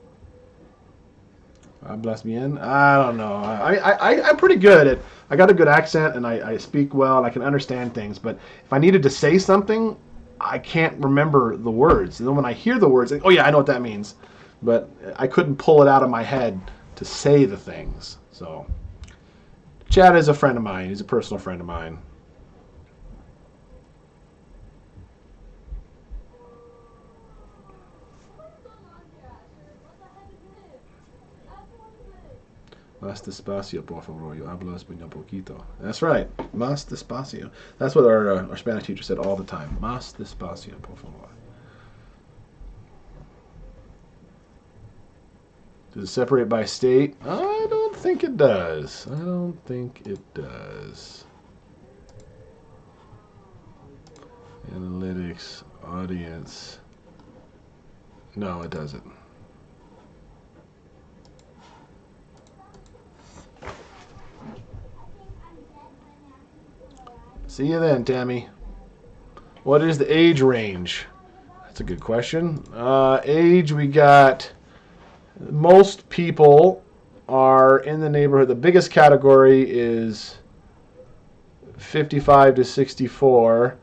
[SPEAKER 1] hablas bien? I don't know. I'm pretty good at. I got a good accent, and I speak well, and I can understand things. But if I needed to say something, I can't remember the words. And then when I hear the words, oh yeah, I know what that means. But I couldn't pull it out of my head to say the things. So, Chad is a friend of mine. He's a personal friend of mine. Más despacio, por favor. Yo hablo español poquito. That's right. Más despacio. That's what our Spanish teacher said all the time. Más despacio, por favor. Does it separate by state? I don't think it does. I don't think it does. Analytics, audience. No, it doesn't. See you then, Tammy. What is the age range? That's a good question. Age, we got most people are in the neighborhood. The biggest category is 55 to 64,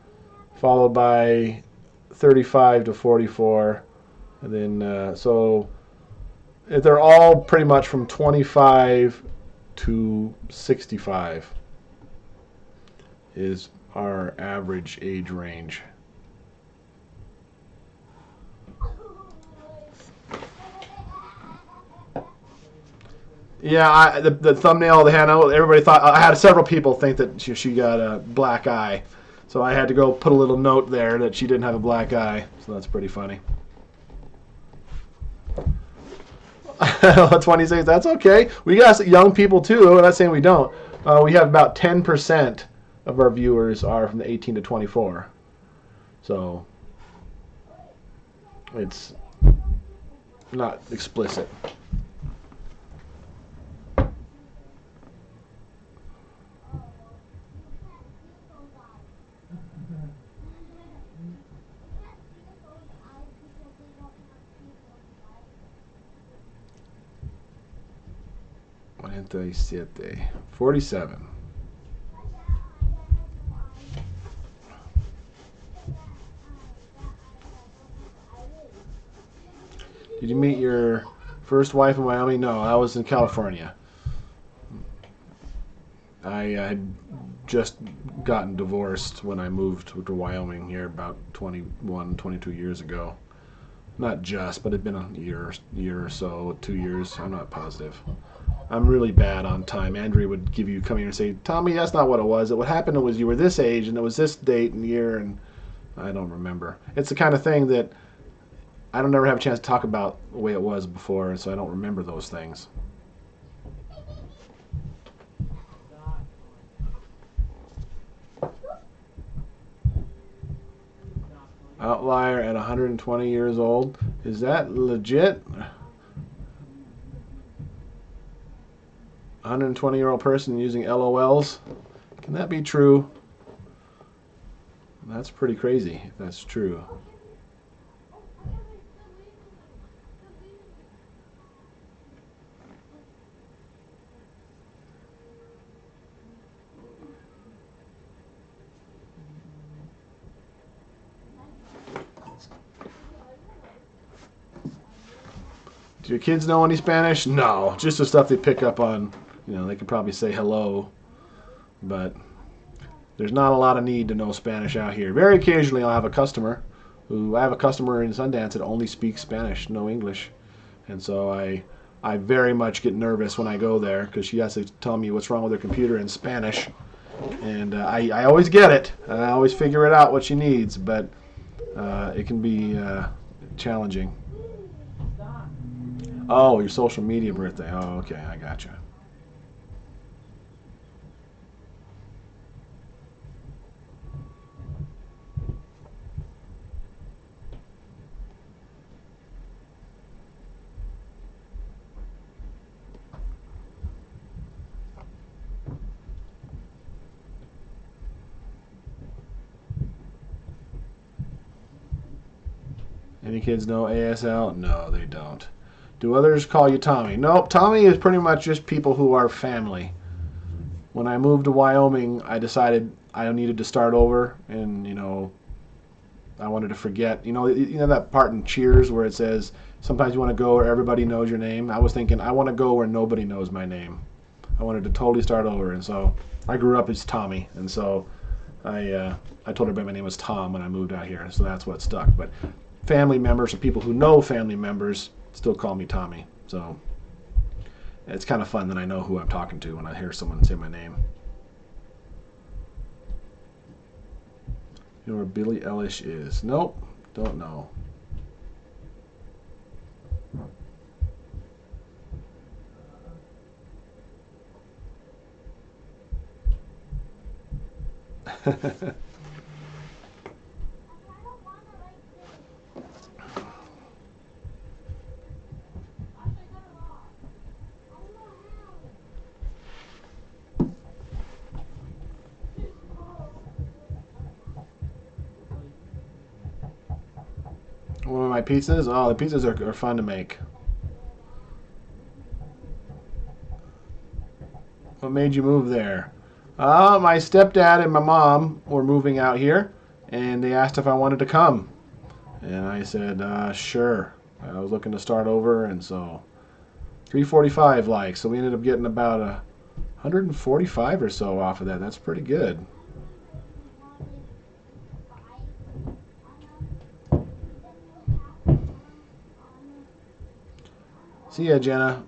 [SPEAKER 1] followed by 35 to 44. And then, so they're all pretty much from 25 to 65 is our average age range. Yeah, the thumbnail of the hand, everybody thought, I had several people think that she got a black eye. So I had to go put a little note there that she didn't have a black eye. So that's pretty funny. 26, that's okay. We got young people too. We're not saying we don't. We have about 10% of our viewers are from the 18 to 24. So it's not explicit. Siete. 47. Did you meet your first wife in Wyoming? No, I was in California. I had just gotten divorced when I moved to Wyoming here about 21, 22 years ago. Not just, but it'd been a year or so, 2 years. I'm not positive. I'm really bad on time. Andrea would come here and say, Tommy, that's not what it was. What happened was you were this age and it was this date and year, and I don't remember. It's the kind of thing that I don't ever have a chance to talk about the way it was before, so I don't remember those things. Outlier at 120 years old. Is that legit? 120-year-old person using LOLs? Can that be true? That's pretty crazy if that's true. Do your kids know any Spanish? No, just the stuff they pick up on. They could probably say hello, but there's not a lot of need to know Spanish out here. Very occasionally I have a customer in Sundance that only speaks Spanish, no English. And so I very much get nervous when I go there because she has to tell me what's wrong with her computer in Spanish. And I always get it. I always figure it out what she needs, but it can be challenging. Oh, your social media birthday. Oh, okay, I gotcha. Any kids know ASL? No, they don't. Do others call you Tommy? Nope, Tommy is pretty much just people who are family. When I moved to Wyoming, I decided I needed to start over, and I wanted to forget. You know that part in Cheers where it says sometimes you want to go where everybody knows your name. I was thinking I want to go where nobody knows my name. I wanted to totally start over, and so I grew up as Tommy, and so I told everybody my name was Tom when I moved out here, and so that's what stuck. But family members or people who know family members still call me Tommy. So it's kind of fun that I know who I'm talking to when I hear someone say my name. You know where Billie Eilish is? Nope, don't know. One of my pizzas? Oh, the pizzas are fun to make. What made you move there? My stepdad and my mom were moving out here, and they asked if I wanted to come. And I said, sure. I was looking to start over, and so 345 likes. So we ended up getting about 145 or so off of that. That's pretty good. See ya, Jenna.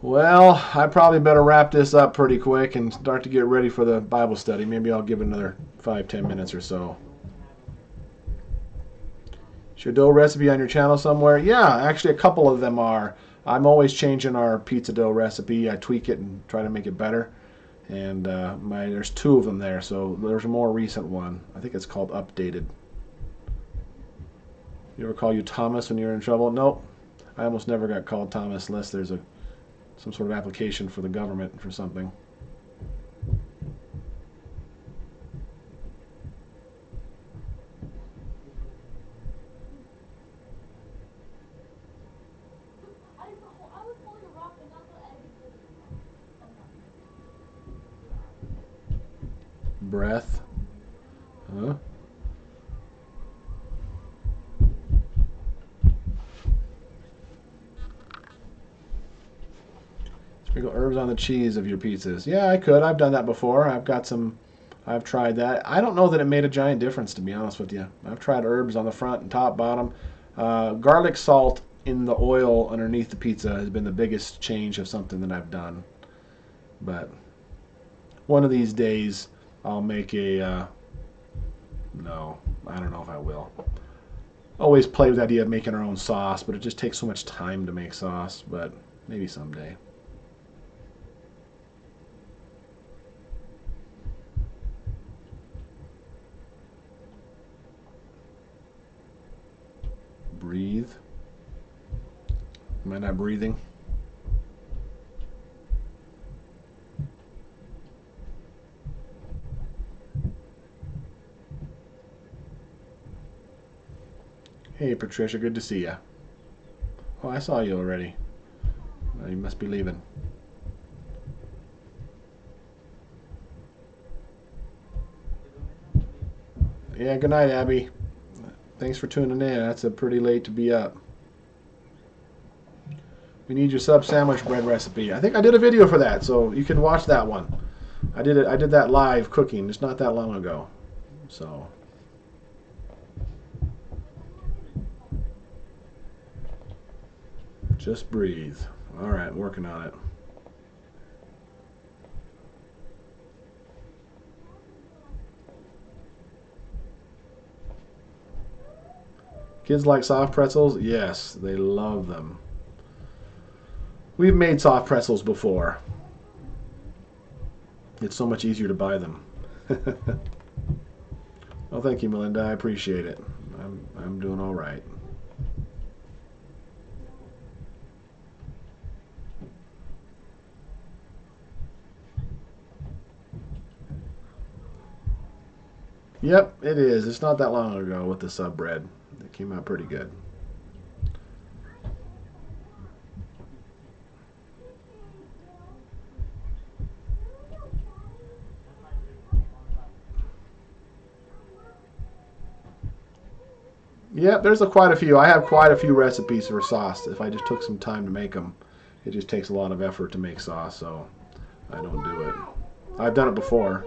[SPEAKER 1] Well, I probably better wrap this up pretty quick and start to get ready for the Bible study. Maybe I'll give it another 5-10 minutes or so. Is your dough recipe on your channel somewhere? Yeah, actually a couple of them are. I'm always changing our pizza dough recipe. I tweak it and try to make it better. And there's 2 of them there, so there's a more recent one. I think it's called Updated. You ever call you Thomas when you're in trouble? Nope. I almost never got called Thomas unless there's some sort of application for the government for something. Breath. Huh? Sprinkle herbs on the cheese of your pizzas. Yeah, I could. I've done that before. I've tried that. I don't know that it made a giant difference, to be honest with you. I've tried herbs on the front and top, bottom. Garlic salt in the oil underneath the pizza has been the biggest change of something that I've done. But one of these days, I'll make a... no, I don't know if I will. Always play with the idea of making our own sauce, but it just takes so much time to make sauce. But maybe someday. Breathe. Am I not breathing? Hey Patricia, good to see you. Oh, I saw you already. You must be leaving. Yeah, good night, Abby. Thanks for tuning in. That's a pretty late to be up. We need your sub sandwich bread recipe. I think I did a video for that, so you can watch that one. I did that live cooking just not that long ago. So just breathe. All right, working on it. Kids like soft pretzels? Yes, they love them. We've made soft pretzels before. It's so much easier to buy them. Well, thank you, Melinda. I appreciate it. I'm doing all right. Yep, it is. It's not that long ago with the sub bread. It came out pretty good. Yep, there's quite a few. I have quite a few recipes for sauce. If I just took some time to make them, it just takes a lot of effort to make sauce, so I don't do it. I've done it before.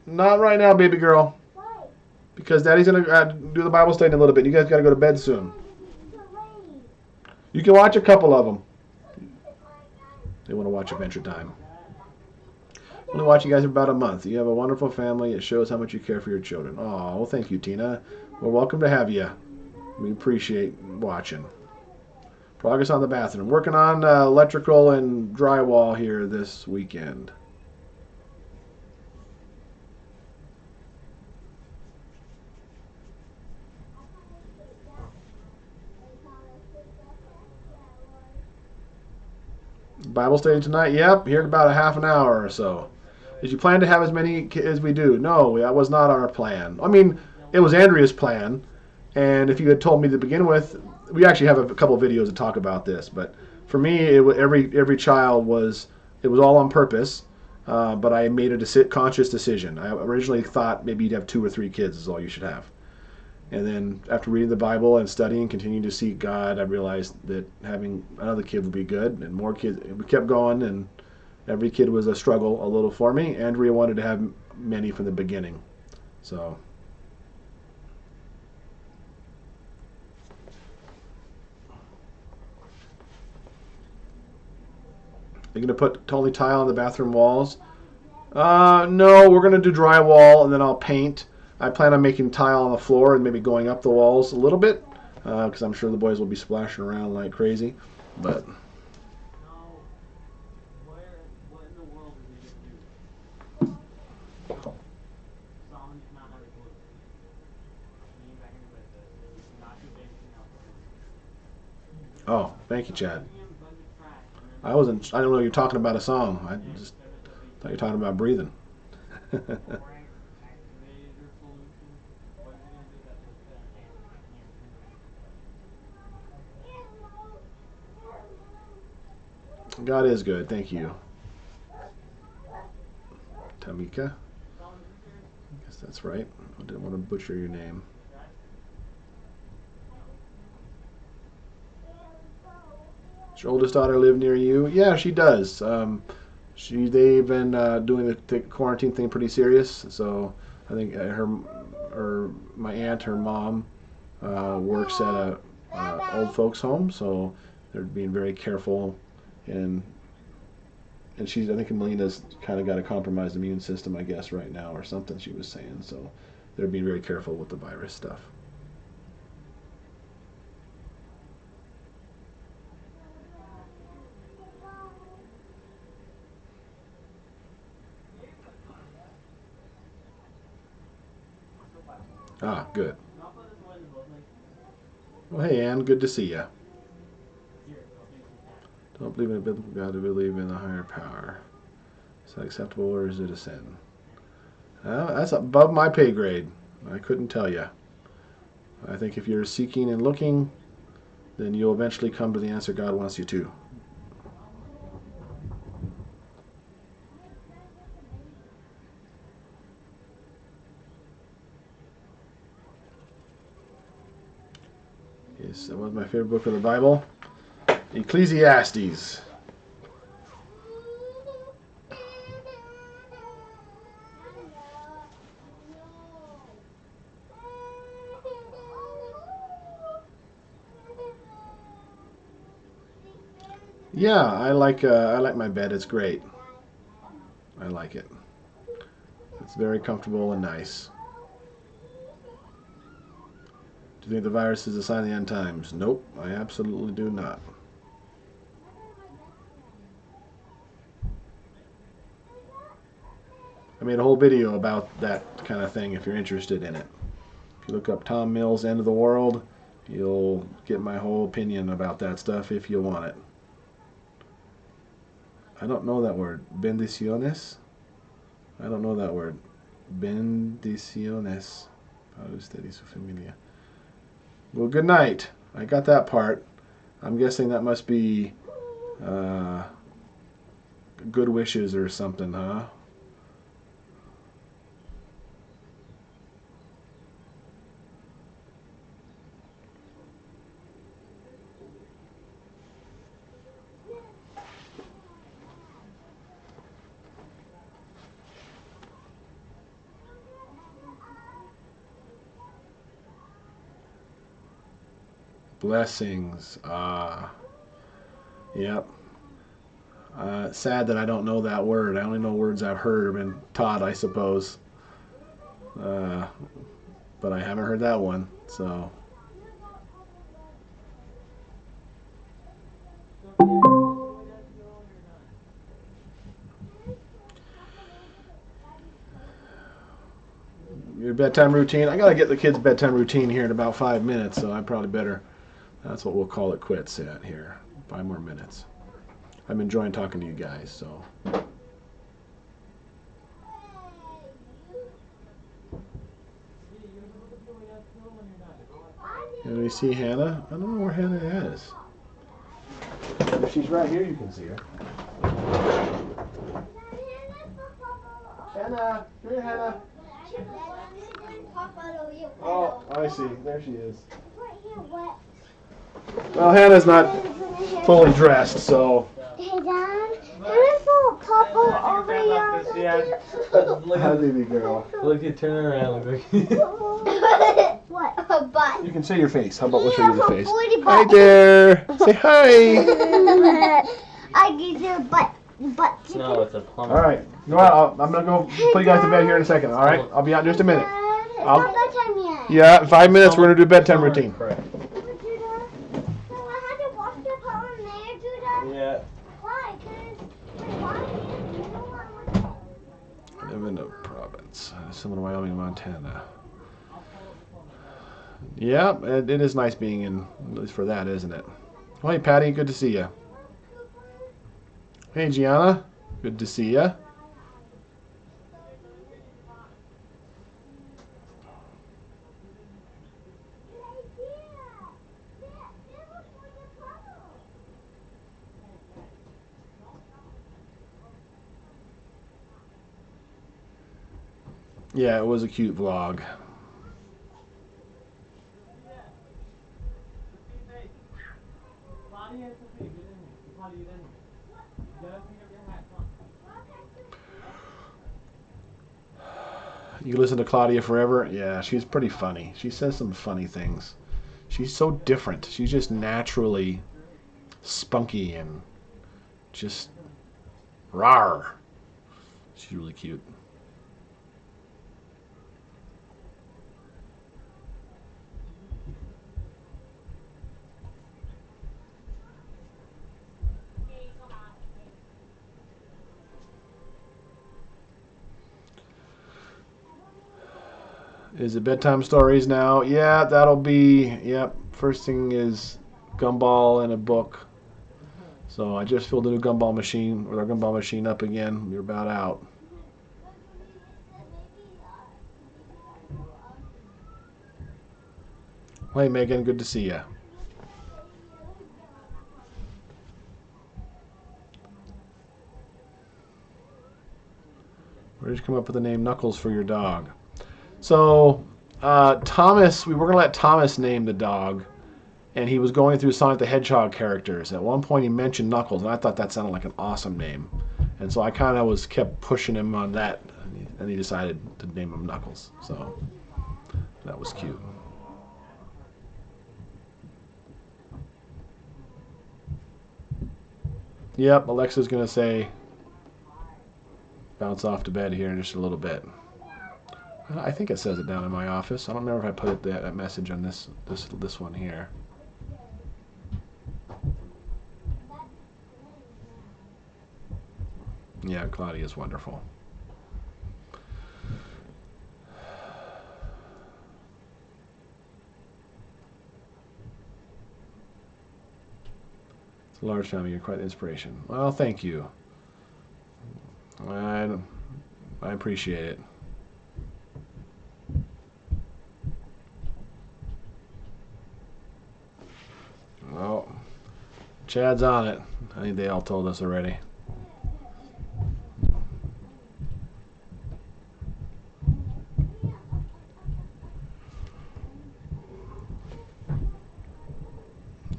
[SPEAKER 1] Not right now, baby girl. Because Daddy's going to do the Bible study in a little bit. You guys got to go to bed soon. You can watch a couple of them. They want to watch Adventure Time. I've been watching you guys for about a month. You have a wonderful family. It shows how much you care for your children. Oh, well, thank you, Tina. We're welcome to have you. We appreciate watching. Progress on the bathroom. Working on electrical and drywall here this weekend. Bible study tonight? Yep, here in about a half an hour or so. Did you plan to have as many as we do? No, that was not our plan. I mean, it was Andrea's plan, and if you had told me to begin with, we actually have a couple of videos to talk about this. But for me, every child was all on purpose. But I made a conscious decision. I originally thought maybe you'd have 2 or 3 kids is all you should have. And then after reading the Bible and studying, continuing to seek God, I realized that having another kid would be good, and more kids. We kept going, and every kid was a struggle a little for me. Andrea wanted to have many from the beginning. So you're going to put totally tile on the bathroom walls? No, we're going to do drywall, and then I'll paint. I plan on making tile on the floor and maybe going up the walls a little bit, because I'm sure the boys will be splashing around like crazy. But oh, thank you, Chad. I don't know you're talking about a song. I just thought you were talking about breathing. God is good. Thank you. Tamika. I guess that's right. I didn't want to butcher your name. Does your oldest daughter live near you? Yeah, she does. They've been doing the quarantine thing pretty serious. So I think my aunt, her mom, works at a old folks home. So they're being very careful, and I think Melina's kind of got a compromised immune system, I guess, right now or something she was saying. So they're being very careful with the virus stuff. Ah, good. Well, hey, Ann, good to see you. Don't believe in a biblical God, to believe in a higher power. Is that acceptable or is it a sin? That's above my pay grade. I couldn't tell you. I think if you're seeking and looking, then you'll eventually come to the answer God wants you to. Yes, that was my favorite book of the Bible. Ecclesiastes. Yeah, I like my bed. It's great. I like it. It's very comfortable and nice. Do you think the virus is a sign of the end times? Nope, I absolutely do not. I made a whole video about that kind of thing if you're interested in it. If you look up Tom Mills' End of the World, you'll get my whole opinion about that stuff if you want it. I don't know that word. Bendiciones? I don't know that word. Bendiciones. Para usted y su familia. Well, good night. I got that part. I'm guessing that must be good wishes or something, huh? Blessings. Yep. Sad that I don't know that word. I only know words I've heard or been taught, I suppose. But I haven't heard that one, so. Your bedtime routine? I gotta get the kids' bedtime routine here in about 5 minutes, so I probably better. That's what we'll call it quits at here. 5 more minutes. I'm enjoying talking to you guys. So. And we see Hannah. I don't know where Hannah is. If she's right here, you can see her. Hannah, come here, Hannah. Oh, I see. There she is. Well, Hannah's not fully dressed, so.
[SPEAKER 2] Hey, Dad, beautiful couple over here.
[SPEAKER 1] Hi, baby girl.
[SPEAKER 3] Look at turn around. Look.
[SPEAKER 2] What? A butt.
[SPEAKER 1] You can show your face. How about we'll show you the face?
[SPEAKER 2] 40
[SPEAKER 1] Hi
[SPEAKER 2] butt.
[SPEAKER 1] there. Say hi.
[SPEAKER 2] I give you a butt.
[SPEAKER 3] No, it's a plumber.
[SPEAKER 1] All right. Go out. I'm gonna go put you guys to bed here in a second. All right. I'll be out in just a minute.
[SPEAKER 2] It's not bedtime yet.
[SPEAKER 1] Yeah, in 5 minutes we're gonna do bedtime routine.
[SPEAKER 3] Correct.
[SPEAKER 2] So I had to wash the car in there, Judah.
[SPEAKER 3] Yeah.
[SPEAKER 2] Why?
[SPEAKER 1] I live in a province. Similar to Wyoming, Montana. Yeah, it is nice being in, at least for that, isn't it? Well, hey, Patty, good to see you. Hey, Gianna, good to see you. Yeah, it was a cute vlog. You listen to Claudia forever? Yeah, she's pretty funny. She says some funny things. She's so different. She's just naturally spunky and just rawr. She's really cute. Is it bedtime stories now? Yeah, that'll be, yep. First thing is gumball and a book. So I just filled the new gumball machine, or our gumball machine up again. We're about out. Hey Megan, good to see ya. Where did you come up with the name Knuckles for your dog? So, Thomas, we were going to let Thomas name the dog, and he was going through Sonic the Hedgehog characters. At one point, he mentioned Knuckles, and I thought that sounded like an awesome name. And so I kind of kept pushing him on that, and he decided to name him Knuckles. So, that was cute. Yep, Alexa's going to say, bounce off to bed here in just a little bit. I think it says it down in my office. I don't remember if I put that message on this one here. Yeah, Claudia's wonderful. It's a large family. You're quite an inspiration. Well, thank you. I appreciate it. Well, Chad's on it. I think they all told us already.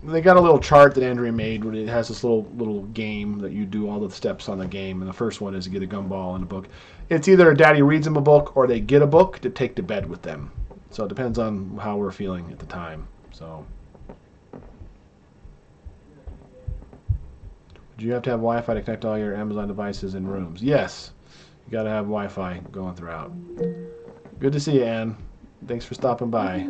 [SPEAKER 1] They got a little chart that Andrea made where it has this little game that you do all the steps on the game, and the first one is to get a gumball and a book. It's either Daddy reads them a book or they get a book to take to bed with them. So it depends on how we're feeling at the time. So. Do you have to have Wi-Fi to connect all your Amazon devices in rooms? Yes. You got to have Wi-Fi going throughout. Good to see you, Ann. Thanks for stopping by.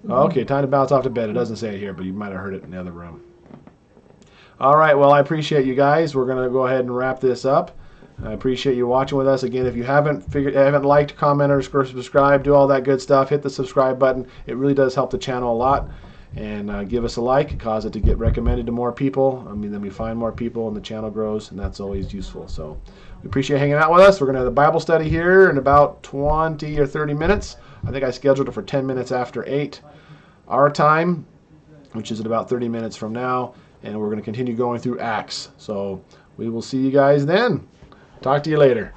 [SPEAKER 1] Okay, time to bounce off to bed. It doesn't say it here, but you might have heard it in the other room. All right, well, I appreciate you guys. We're going to go ahead and wrap this up. I appreciate you watching with us. Again, if you haven't liked, comment, or subscribe, do all that good stuff, hit the subscribe button. It really does help the channel a lot. and give us a like, cause it to get recommended to more people. I mean, then we find more people and the channel grows, and that's always useful. So we appreciate hanging out with us. We're going to have the Bible study here in about 20 or 30 minutes. I think I scheduled it for 10 minutes after 8 our time, which is in about 30 minutes from now, and we're going to continue going through Acts. So we will see you guys then. Talk to you later.